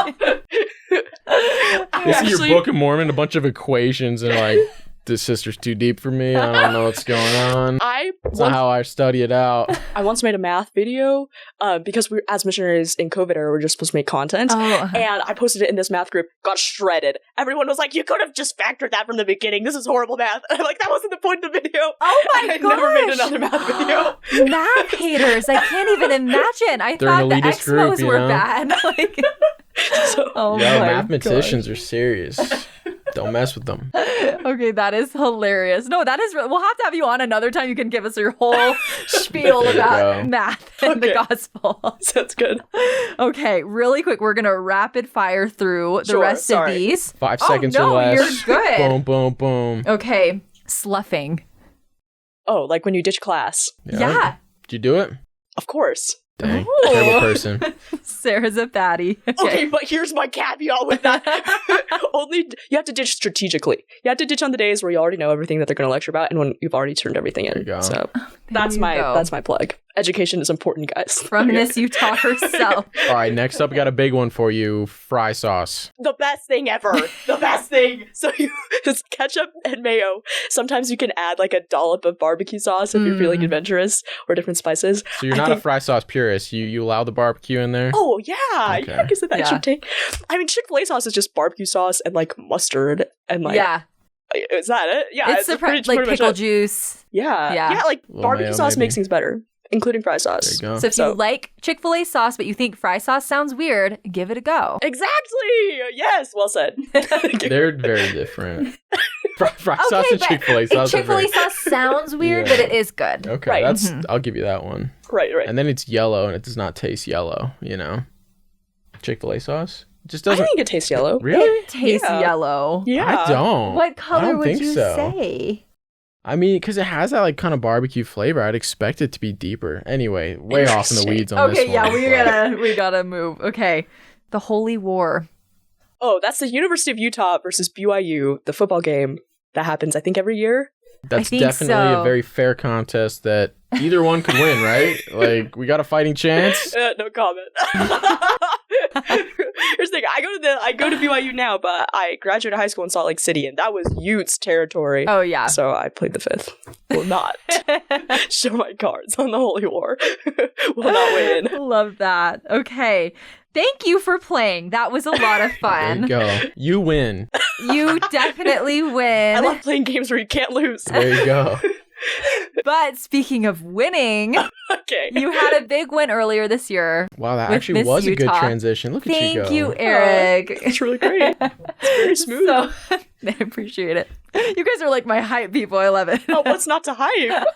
S3: you see your Book of Mormon, a bunch of equations, and like, this sister's too deep for me. I don't know what's going on. That's not how I study it out.
S2: I once made a math video because we, as missionaries in COVID era, we're just supposed to make content.
S1: Oh.
S2: And I posted it in this math group, got shredded. Everyone was like, you could have just factored that from the beginning. This is horrible math. And I'm like, that wasn't the point of the video.
S1: Oh my
S2: gosh. I never made another math video.
S1: Math haters. I can't even imagine. I
S3: They're
S1: thought
S3: an
S1: the
S3: elitist
S1: Expos
S3: group,
S1: were
S3: know?
S1: bad. Like, oh
S3: Yo,
S1: my
S3: mathematicians are serious. Don't mess with them.
S1: Okay, that is hilarious. No, that is. We'll have to have you on another time. You can give us your whole spiel
S3: There you
S1: about
S3: go.
S1: math and the gospel.
S2: Sounds good.
S1: Okay, really quick, we're gonna rapid fire through the
S2: Sure,
S1: rest
S2: sorry.
S1: of these.
S3: 5 seconds
S1: no,
S3: or less.
S1: You're good.
S3: Boom, boom, boom.
S1: Okay, sluffing.
S2: Oh, like when you ditch class.
S1: Yeah.
S3: Did you do it?
S2: Of course.
S3: Dang.
S1: Ooh.
S3: Terrible person.
S1: Sarah's a baddie.
S2: Okay, but here's my caveat with that. Only you have to ditch strategically. You have to ditch on the days where you already know everything that they're going to lecture about, and when you've already turned everything in.
S3: There you go.
S2: So
S1: There
S2: that's
S1: you
S2: my
S1: go.
S2: plug. Education is important, guys.
S1: From Miss Utah herself.
S3: All right, next up, we got a big one for you. Fry sauce.
S2: The best thing ever. The best thing. So you just ketchup and mayo. Sometimes you can add like a dollop of barbecue sauce if you're feeling adventurous, or different spices.
S3: So you're not a fry sauce purist. You allow the barbecue in there?
S2: Oh yeah,
S3: Okay.
S2: I guess that
S1: Yeah.
S2: should take. I mean, Chick-fil-A sauce is just barbecue sauce and like mustard and like.
S1: Yeah,
S2: Is that it? Yeah,
S1: it's
S2: pretty
S1: like
S2: much
S1: pickle
S2: it.
S1: juice.
S2: Yeah,
S1: Yeah.
S2: yeah. Like
S3: Little
S2: barbecue
S3: mayo,
S2: sauce
S3: maybe.
S2: makes things better, including fry sauce.
S3: There you go.
S1: So if you like Chick-fil-A sauce, but you think fry sauce sounds weird, give it a go.
S2: Exactly. Yes. Well said.
S3: They're very different. Fry sauce and
S1: but
S3: Chick-fil-A sauce are
S1: Chick-fil-A
S3: very...
S1: sauce sounds weird,
S3: Yeah.
S1: but it is good.
S3: Okay,
S2: Right.
S3: that's I'll give you that one.
S2: Right.
S3: And then it's yellow, and it does not taste yellow, you know? Chick-fil-A sauce? It just
S2: I
S3: doesn't...
S2: think it tastes yellow.
S3: Really?
S1: It tastes
S2: Yeah.
S1: yellow.
S2: Yeah.
S3: I don't.
S1: What
S3: I
S1: color
S3: don't
S1: would
S3: think
S1: you
S3: so.
S1: say?
S3: I mean, because it has that like kind of barbecue flavor, I'd expect it to be deeper. Anyway, way off in the
S2: Interesting.
S3: weeds on this
S1: Okay,
S3: one.
S1: yeah,
S3: but-
S1: we gotta move. Okay, the Holy War.
S2: Oh, that's the University of Utah versus BYU, the football game that happens, I think, every year.
S3: That's
S1: think
S3: definitely
S1: so.
S3: a very fair contest that either one could win, right? Like, we got a fighting chance.
S2: No comment. Here's the thing: I go to BYU now, but I graduated high school in Salt Lake City, and that was Utes territory.
S1: Oh yeah.
S2: So I played the fifth. Will not show my cards on the Holy War. Will not win.
S1: Love that. Okay. Thank you for playing. That was a lot of
S3: There
S1: fun.
S3: you go. You win.
S1: You definitely win.
S2: I love playing games where you can't lose.
S3: There you go.
S1: But speaking of winning,
S2: Okay.
S1: you had a big win earlier this year.
S3: Wow, that
S1: With
S3: actually
S1: Miss
S3: was a good
S1: Utah.
S3: transition. Look at you go.
S1: Thank you, Eric.
S2: It's really great. It's very smooth.
S1: So, I appreciate it. You guys are like my hype people. I love it.
S2: Oh, what's not to hype?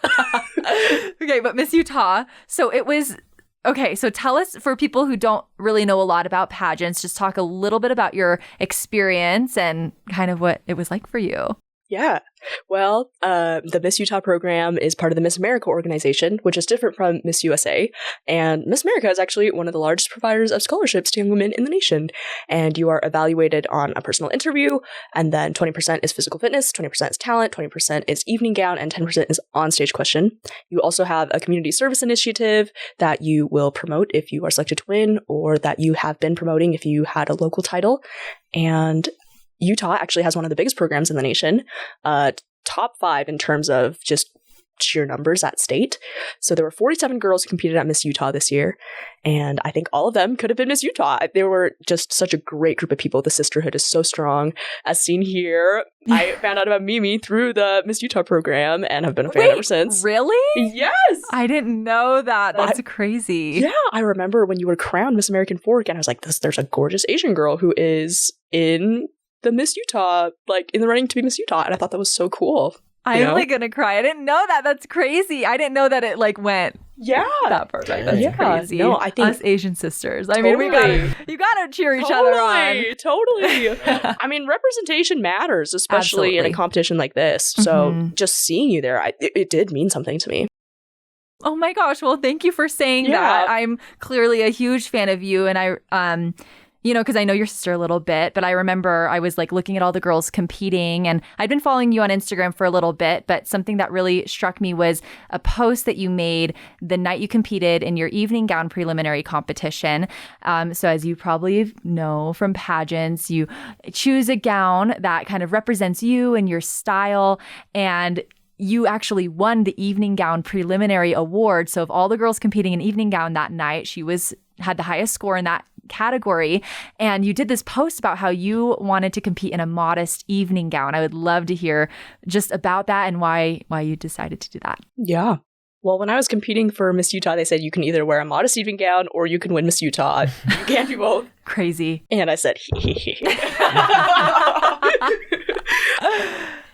S1: Okay, but Miss Utah. So it was. Okay, so tell us, for people who don't really know a lot about pageants, just talk a little bit about your experience and kind of what it was like for you.
S2: Yeah. Well, the Miss Utah program is part of the Miss America organization, which is different from Miss USA. And Miss America is actually one of the largest providers of scholarships to young women in the nation. And you are evaluated on a personal interview, and then 20% is physical fitness, 20% is talent, 20% is evening gown, and 10% is onstage question. You also have a community service initiative that you will promote if you are selected to win, or that you have been promoting if you had a local title. And Utah actually has one of the biggest programs in the nation, top 5 in terms of just sheer numbers at state. So there were 47 girls who competed at Miss Utah this year, and I think all of them could have been Miss Utah. They were just such a great group of people. The sisterhood is so strong, as seen here. I found out about Mimi through the Miss Utah program and have been a fan ever since.
S1: Really?
S2: Yes!
S1: I didn't know that. That's crazy.
S2: Yeah, I remember when you were crowned Miss American Fork, and I was like, there's a gorgeous Asian girl who is in the Miss Utah, like in the running to be Miss Utah, and I thought that was so cool.
S1: I'm like gonna cry. I didn't know that. That's crazy. I didn't know that it like went that far back. That's crazy.
S2: No, I think
S1: us Asian sisters. I mean, you gotta cheer each other on.
S2: Totally. I mean, representation matters, especially in a competition like this. So just seeing you there, it did mean something to me.
S1: Oh my gosh. Well, thank you for saying that. I'm clearly a huge fan of you, and I because I know your sister a little bit, but I remember I was like looking at all the girls competing, and I'd been following you on Instagram for a little bit, but something that really struck me was a post that you made the night you competed in your evening gown preliminary competition. So as you probably know from pageants, you choose a gown that kind of represents you and your style, and you actually won the evening gown preliminary award. So of all the girls competing in evening gown that night, she had the highest score in that category. And you did this post about how you wanted to compete in a modest evening gown. I would love to hear just about that and why you decided to do that.
S2: Yeah. Well, when I was competing for Miss Utah, they said you can either wear a modest evening gown or you can win Miss Utah. You can't do both.
S1: Crazy.
S2: And I said,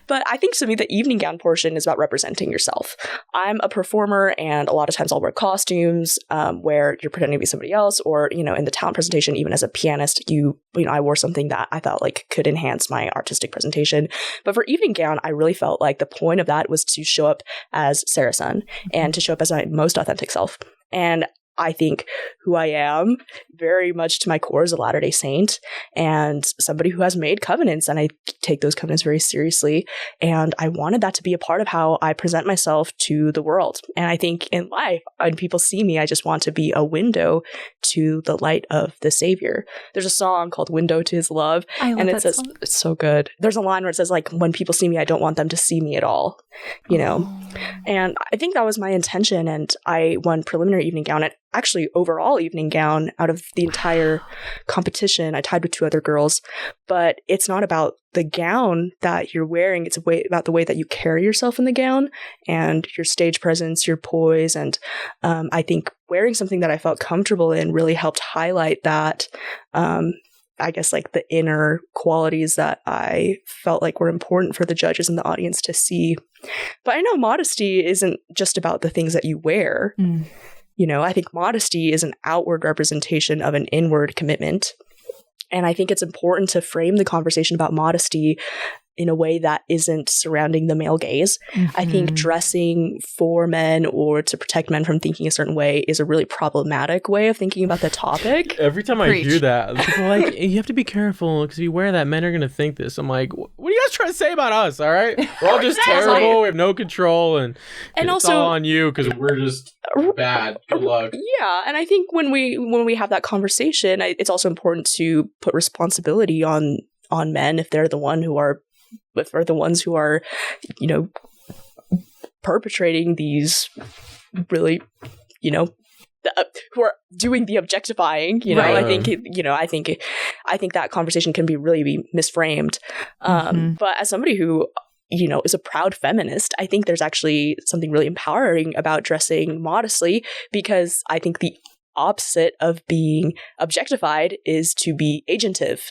S2: But I think to me, the evening gown portion is about representing yourself. I'm a performer, and a lot of times I'll wear costumes where you're pretending to be somebody else, or, in the talent presentation, even as a pianist, I wore something that I felt like could enhance my artistic presentation. But for evening gown, I really felt like the point of that was to show up as Sarah Sun and to show up as my most authentic self. And I think who I am very much to my core is a Latter-day Saint and somebody who has made covenants, and I take those covenants very seriously. And I wanted that to be a part of how I present myself to the world. And I think in life, when people see me, I just want to be a window to the light of the Savior. There's a song called Window to His Love, and it says, song. It's so good. There's a line where it says, like, when people see me, I don't want them to see me at all, And I think that was my intention, and I won preliminary evening gown, and actually overall evening gown out of the entire competition. I tied with 2 other girls, but it's not about the gown that you're wearing. It's about the way that you carry yourself in the gown and your stage presence, your poise. And I think wearing something that I felt comfortable in really helped highlight that, I guess, like the inner qualities that I felt like were important for the judges and the audience to see. But I know modesty isn't just about the things that you wear. I think modesty is an outward representation of an inward commitment. And I think it's important to frame the conversation about modesty in a way that isn't surrounding the male gaze. I think dressing for men or to protect men from thinking a certain way is a really problematic way of thinking about the topic.
S3: Every time I hear that, people are like, you have to be careful because if you wear that, men are going to think this. I'm like, what are you guys trying to say about us? All right. We're all just terrible. We have no control. And it's
S2: also
S3: all on you because we're just bad. Good luck.
S2: Yeah. And I think when we have that conversation, it's also important to put responsibility on men if they're the ones who are, perpetrating these really, who are doing the objectifying. Right. I think that conversation can really be misframed. But as somebody who, is a proud feminist, I think there's actually something really empowering about dressing modestly, because I think the opposite of being objectified is to be agentive.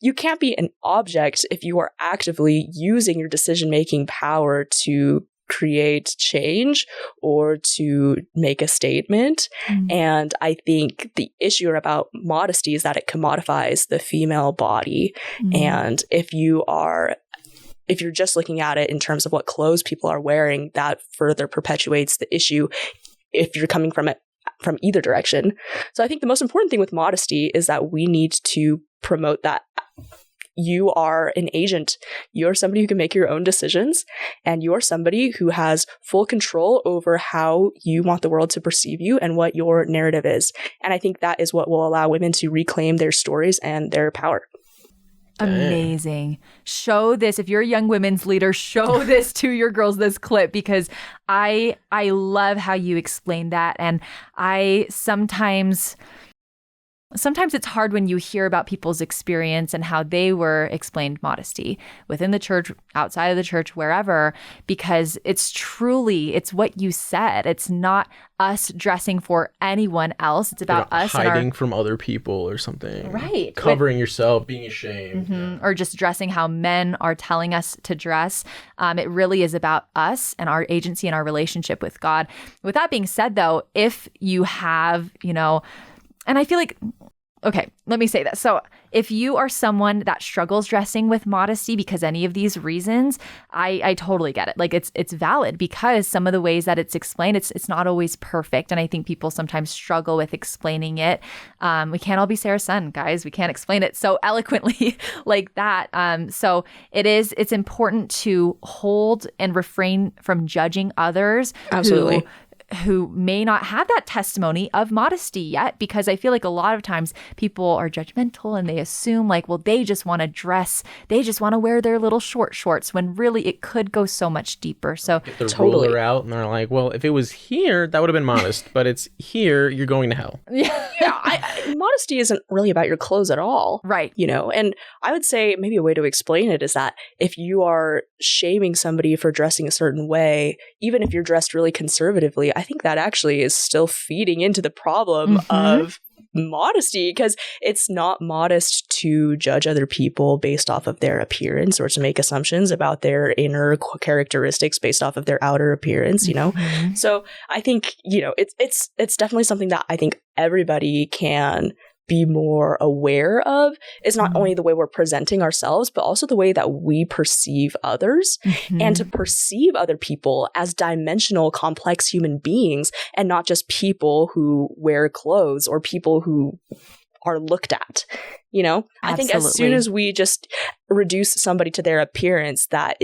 S2: You can't be an object if you are actively using your decision-making power to create change or to make a statement. And I think the issue about modesty is that it commodifies the female body. And if you are if you're just looking at it in terms of what clothes people are wearing, that further perpetuates the issue if you're coming from it from either direction. So I think the most important thing with modesty is that we need to promote that you are an agent. You're somebody who can make your own decisions, and you're somebody who has full control over how you want the world to perceive you and what your narrative is. And I think that is what will allow women to reclaim their stories and their power.
S1: Amazing. Show this. If you're a young women's leader, show this to your girls, this clip, because I love how you explain that. And I sometimes it's hard when you hear about people's experience and how they were explained modesty within the church, outside of the church, wherever, because it's what you said. It's not us dressing for anyone else. It's about us
S3: hiding from other people or something.
S1: Right.
S3: Covering yourself, being ashamed.
S1: Mm-hmm. Or just dressing how men are telling us to dress. It really is about us and our agency and our relationship with God. With that being said, though, if you have, and I feel like, okay, let me say this. So if you are someone that struggles dressing with modesty because any of these reasons, I totally get it. Like it's valid, because some of the ways that it's explained, it's not always perfect. And I think people sometimes struggle with explaining it. We can't all be Sarah Sun, guys. We can't explain it so eloquently like that. So it's important to hold and refrain from judging others.
S2: Absolutely.
S1: Who may not have that testimony of modesty yet, because I feel like a lot of times people are judgmental and they assume like, well, they just want to dress, they just want to wear their little short shorts, when really it could go so much deeper. So
S3: get the ruler out and they're like, well, if it was here, that would have been modest, but it's here, you're going to hell.
S2: Modesty isn't really about your clothes at all.
S1: Right.
S2: And I would say maybe a way to explain it is that if you are shaming somebody for dressing a certain way, even if you're dressed really conservatively, I think that actually is still feeding into the problem of modesty, because it's not modest to judge other people based off of their appearance or to make assumptions about their inner characteristics based off of their outer appearance, So I think, it's definitely something that I think everybody can be more aware of. Is not only the way we're presenting ourselves, but also the way that we perceive others, and to perceive other people as dimensional, complex human beings, and not just people who wear clothes or people who are looked at. I think as soon as we just reduce somebody to their appearance, that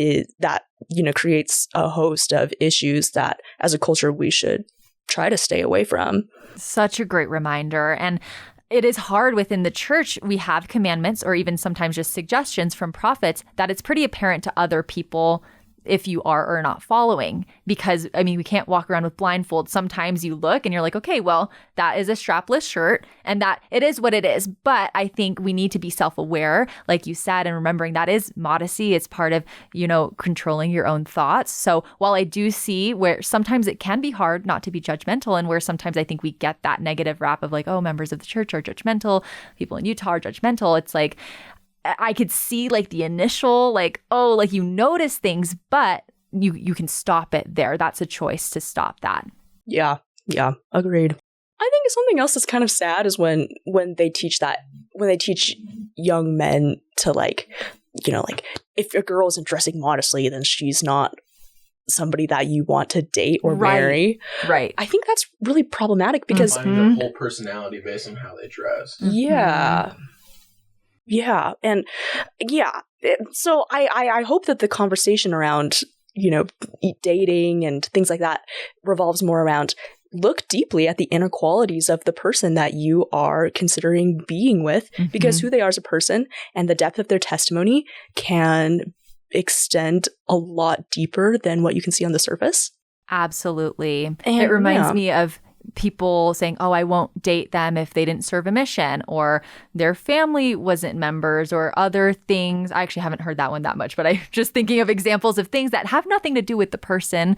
S2: creates a host of issues that as a culture we should try to stay away from.
S1: Such a great reminder. And it is hard within the church. We have commandments, or even sometimes just suggestions from prophets, that it's pretty apparent to other people if you are or not following. Because, we can't walk around with blindfolds. Sometimes you look and you're like, okay, well, that is a strapless shirt, and that it is what it is. But I think we need to be self-aware, like you said, and remembering that is modesty. It's part of, controlling your own thoughts. So while I do see where sometimes it can be hard not to be judgmental, and where sometimes I think we get that negative rap of like, oh, members of the church are judgmental, people in Utah are judgmental. It's like, I could see like the initial, like, oh, like you notice things, but you can stop it there. That's a choice to stop that. Yeah,
S2: agreed. I think something else that's kind of sad is when they teach young men to like if a girl isn't dressing modestly, then she's not somebody that you want to date or marry.
S1: Right.
S2: I think that's really problematic because
S3: their whole personality based on how they dress.
S2: Yeah. Yeah. And so I hope that the conversation around, dating and things like that revolves more around look deeply at the inequalities of the person that you are considering being with, because who they are as a person and the depth of their testimony can extend a lot deeper than what you can see on the surface.
S1: Absolutely. And it reminds me of people saying, oh, I won't date them if they didn't serve a mission, or their family wasn't members, or other things. I actually haven't heard that one that much, but I'm just thinking of examples of things that have nothing to do with the person.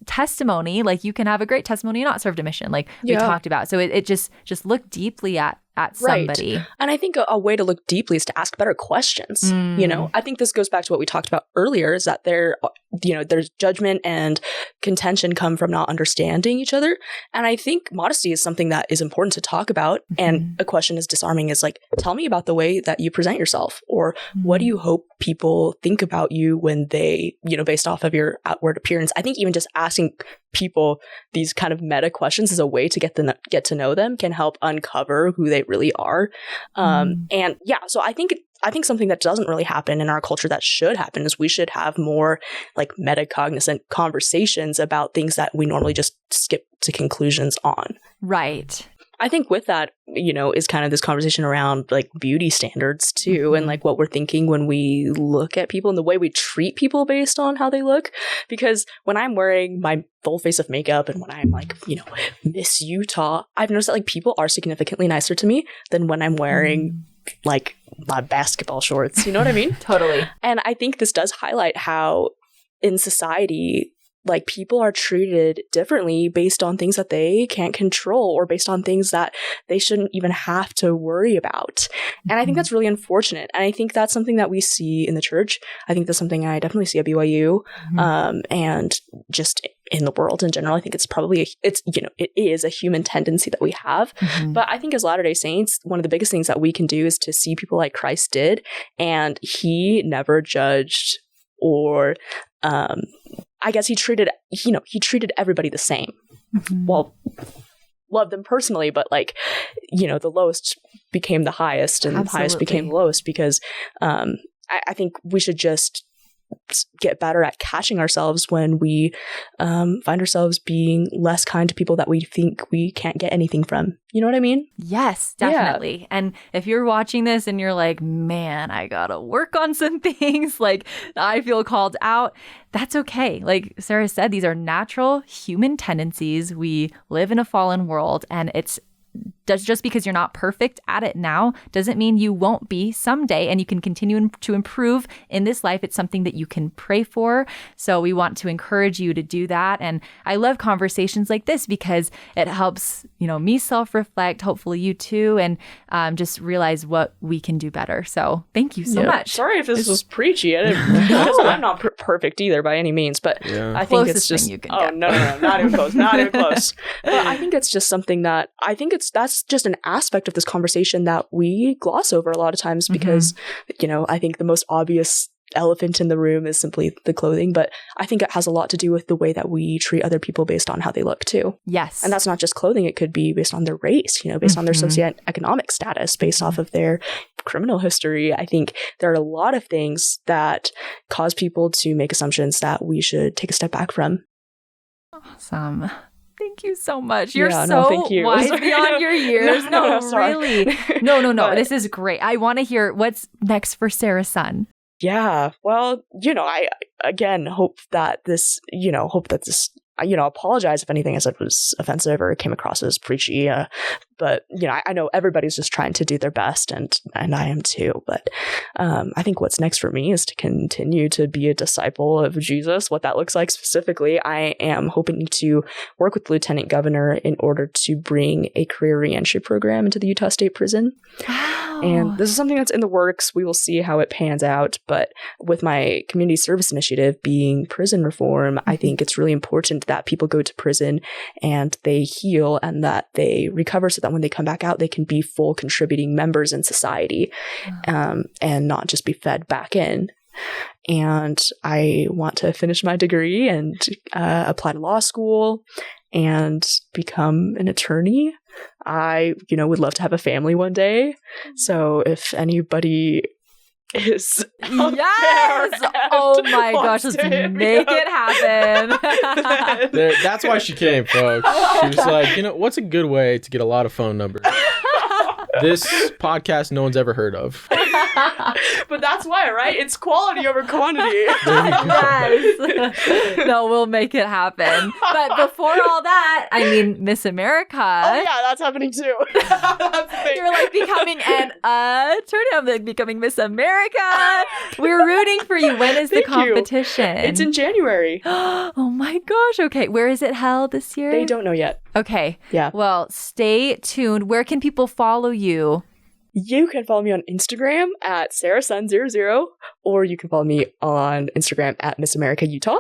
S1: Testimony, like you can have a great testimony and not served a mission, like we talked about. So it just look deeply at at somebody.
S2: Right. And I think a way to look deeply is to ask better questions. You know, I think this goes back to what we talked about earlier, is that there's judgment and contention come from not understanding each other. And I think modesty is something that is important to talk about. And a question is disarming, is like, tell me about the way that you present yourself, or what do you hope people think about you when they, you know, based off of your outward appearance. I think even just asking people these kind of meta questions as a way to get to know them can help uncover who they really are. And yeah, so I think something that doesn't really happen in our culture that should happen is we should have more like metacognizant conversations about things that we normally just skip to conclusions on.
S1: Right.
S2: I think with that, you know, is kind of this conversation around like beauty standards too, and like what we're thinking when we look at people and the way we treat people based on how they look. Because when I'm wearing my full face of makeup and when I'm like, you know, Miss Utah, I've noticed that like people are significantly nicer to me than when I'm wearing like my basketball shorts. You know what I mean?
S1: Totally.
S2: And I think this does highlight how in society, like people are treated differently based on things that they can't control or based on things that they shouldn't even have to worry about. And I think that's really unfortunate. And I think that's something that we see in the church. I think that's something I definitely see at BYU, and just in the world in general. I think it is a human tendency that we have. But I think as Latter-day Saints, one of the biggest things that we can do is to see people like Christ did. And he never judged or, I guess he treated everybody the same. Well, loved them personally, but like, you know, the lowest became the highest and the highest became the lowest, because I think we should just get better at catching ourselves when we find ourselves being less kind to people that we think we can't get anything from. You know what I mean?
S1: Yes, definitely. Yeah. And if you're watching this and you're like, man, I gotta work on some things, like I feel called out, that's okay. Like Sarah said, these are natural human tendencies. We live in a fallen world, and just because you're not perfect at it now doesn't mean you won't be someday, and you can continue to improve in this life. It's something that you can pray for. So we want to encourage you to do that. And I love conversations like this because it helps, you know, me self-reflect, hopefully you too, and just realize what we can do better. So thank you so much.
S2: Sorry if this was preachy. I'm not perfect either by any means, but I think it's just,
S1: you can get.
S2: No, not even close, not even close. But I think it's just something that that's just an aspect of this conversation that we gloss over a lot of times because, you know, I think the most obvious elephant in the room is simply the clothing, but I think it has a lot to do with the way that we treat other people based on how they look too.
S1: Yes.
S2: And that's not just clothing. It could be based on their race, you know, based on their socioeconomic status, based off of their criminal history. I think there are a lot of things that cause people to make assumptions that we should take a step back from.
S1: Awesome. Thank you so much. You're
S2: thank you.
S1: Wise beyond your years. No, really. No. But this is great. I want to hear what's next for Sarah's son.
S2: Yeah. Well, you know, I again hope that this, apologize if anything I said was offensive or came across as preachy. But, you know, I know everybody's just trying to do their best, and I am too. But I think what's next for me is to continue to be a disciple of Jesus. What that looks like specifically, I am hoping to work with the Lieutenant Governor in order to bring a career reentry program into the Utah State Prison.
S1: Wow.
S2: And this is something that's in the works. We will see how it pans out. But with my community service initiative being prison reform, I think it's really important that people go to prison and they heal and that they recover so that when they come back out, they can be full contributing members in society, and not just be fed back in. And I want to finish my degree and apply to law school and become an attorney. I, would love to have a family one day. So if anybody is
S1: oh my gosh, let's make it happen.
S3: That's why she came, folks. She was like, what's a good way to get a lot of phone numbers? This podcast no one's ever heard of.
S2: But that's why, right? It's quality over quantity.
S1: Yes. No, we'll make it happen. But before all that, I mean, Miss America.
S2: Oh yeah, that's happening too. That's the thing.
S1: You're like becoming an like becoming Miss America. We're rooting for you. When is the
S2: Thank you.
S1: competition?
S2: It's in January.
S1: Oh my gosh. Okay. Where is it held this year?
S2: They don't know yet.
S1: Okay.
S2: Yeah.
S1: Well, stay tuned. Where can people follow you?
S2: You can follow me on Instagram at SarahSun00, or you can follow me on Instagram at Miss America Utah.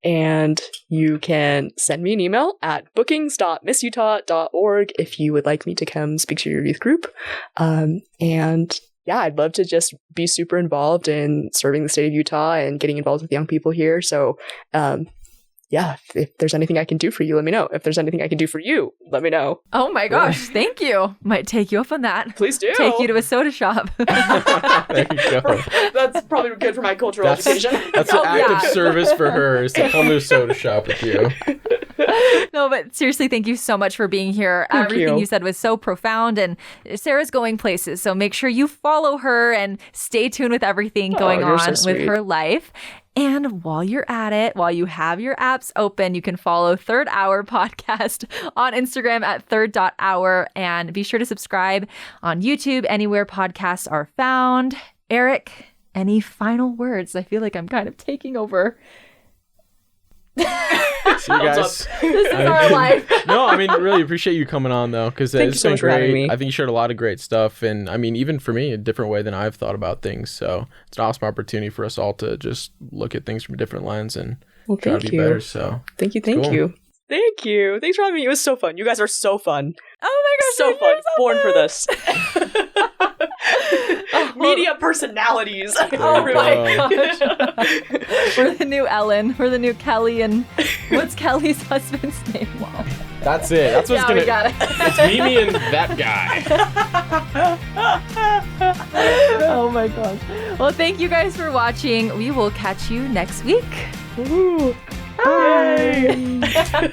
S2: And you can send me an email at bookings.missutah.org if you would like me to come speak to your youth group. And yeah, I'd love to just be super involved in serving the state of Utah and getting involved with young people here. So, yeah, if there's anything I can do for you, let me know. If there's anything I can do for you, let me know.
S1: Oh my gosh, thank you. Might take you up on that.
S2: Please do.
S1: Take you to a soda shop.
S3: There you go.
S2: That's probably good for my cultural education.
S3: That's an act of service for her, is to come to a soda shop with you.
S1: No, but seriously, thank you so much for being here.
S2: Thank
S1: Everything
S2: you.
S1: you said was so profound, and Sarah's going places. So make sure you follow her and stay tuned with everything going
S2: you're
S1: on
S2: so
S1: with
S2: sweet.
S1: her life. And while you're at it, while you have your apps open, you can follow Third Hour Podcast on Instagram at third.hour, and be sure to subscribe on YouTube, anywhere podcasts are found. Eric, any final words? I feel like I'm kind of taking over.
S3: See you guys.
S1: This is our life.
S3: No, I mean, really appreciate you coming on, though, because
S2: Thank you
S3: it's
S2: so
S3: been
S2: much for having
S3: great.
S2: me.
S3: I think you shared a lot of great stuff, and I mean, even for me, a different way than I've thought about things. So it's an awesome opportunity for us all to just look at things from a different lens and
S2: Well,
S3: try to
S2: thank
S3: be
S2: you.
S3: better. So
S2: Thank you.
S3: Cool.
S2: Thank you. Thanks for having me. It was so fun. You guys are so fun.
S1: Oh my gosh.
S2: So
S1: you're
S2: fun.
S1: so
S2: Born for this.
S1: Oh,
S2: Media personalities.
S1: Oh
S3: There
S1: my
S3: you
S1: gosh. We're the new Ellen. We're the new Kelly. And what's Kelly's husband's name? Well,
S3: that's it. That's what's
S1: yeah, we
S3: gonna.
S1: got it.
S3: It's Mimi and that guy.
S1: Oh my gosh. Well, thank you guys for watching. We will catch you next week.
S2: Woo.
S1: Bye.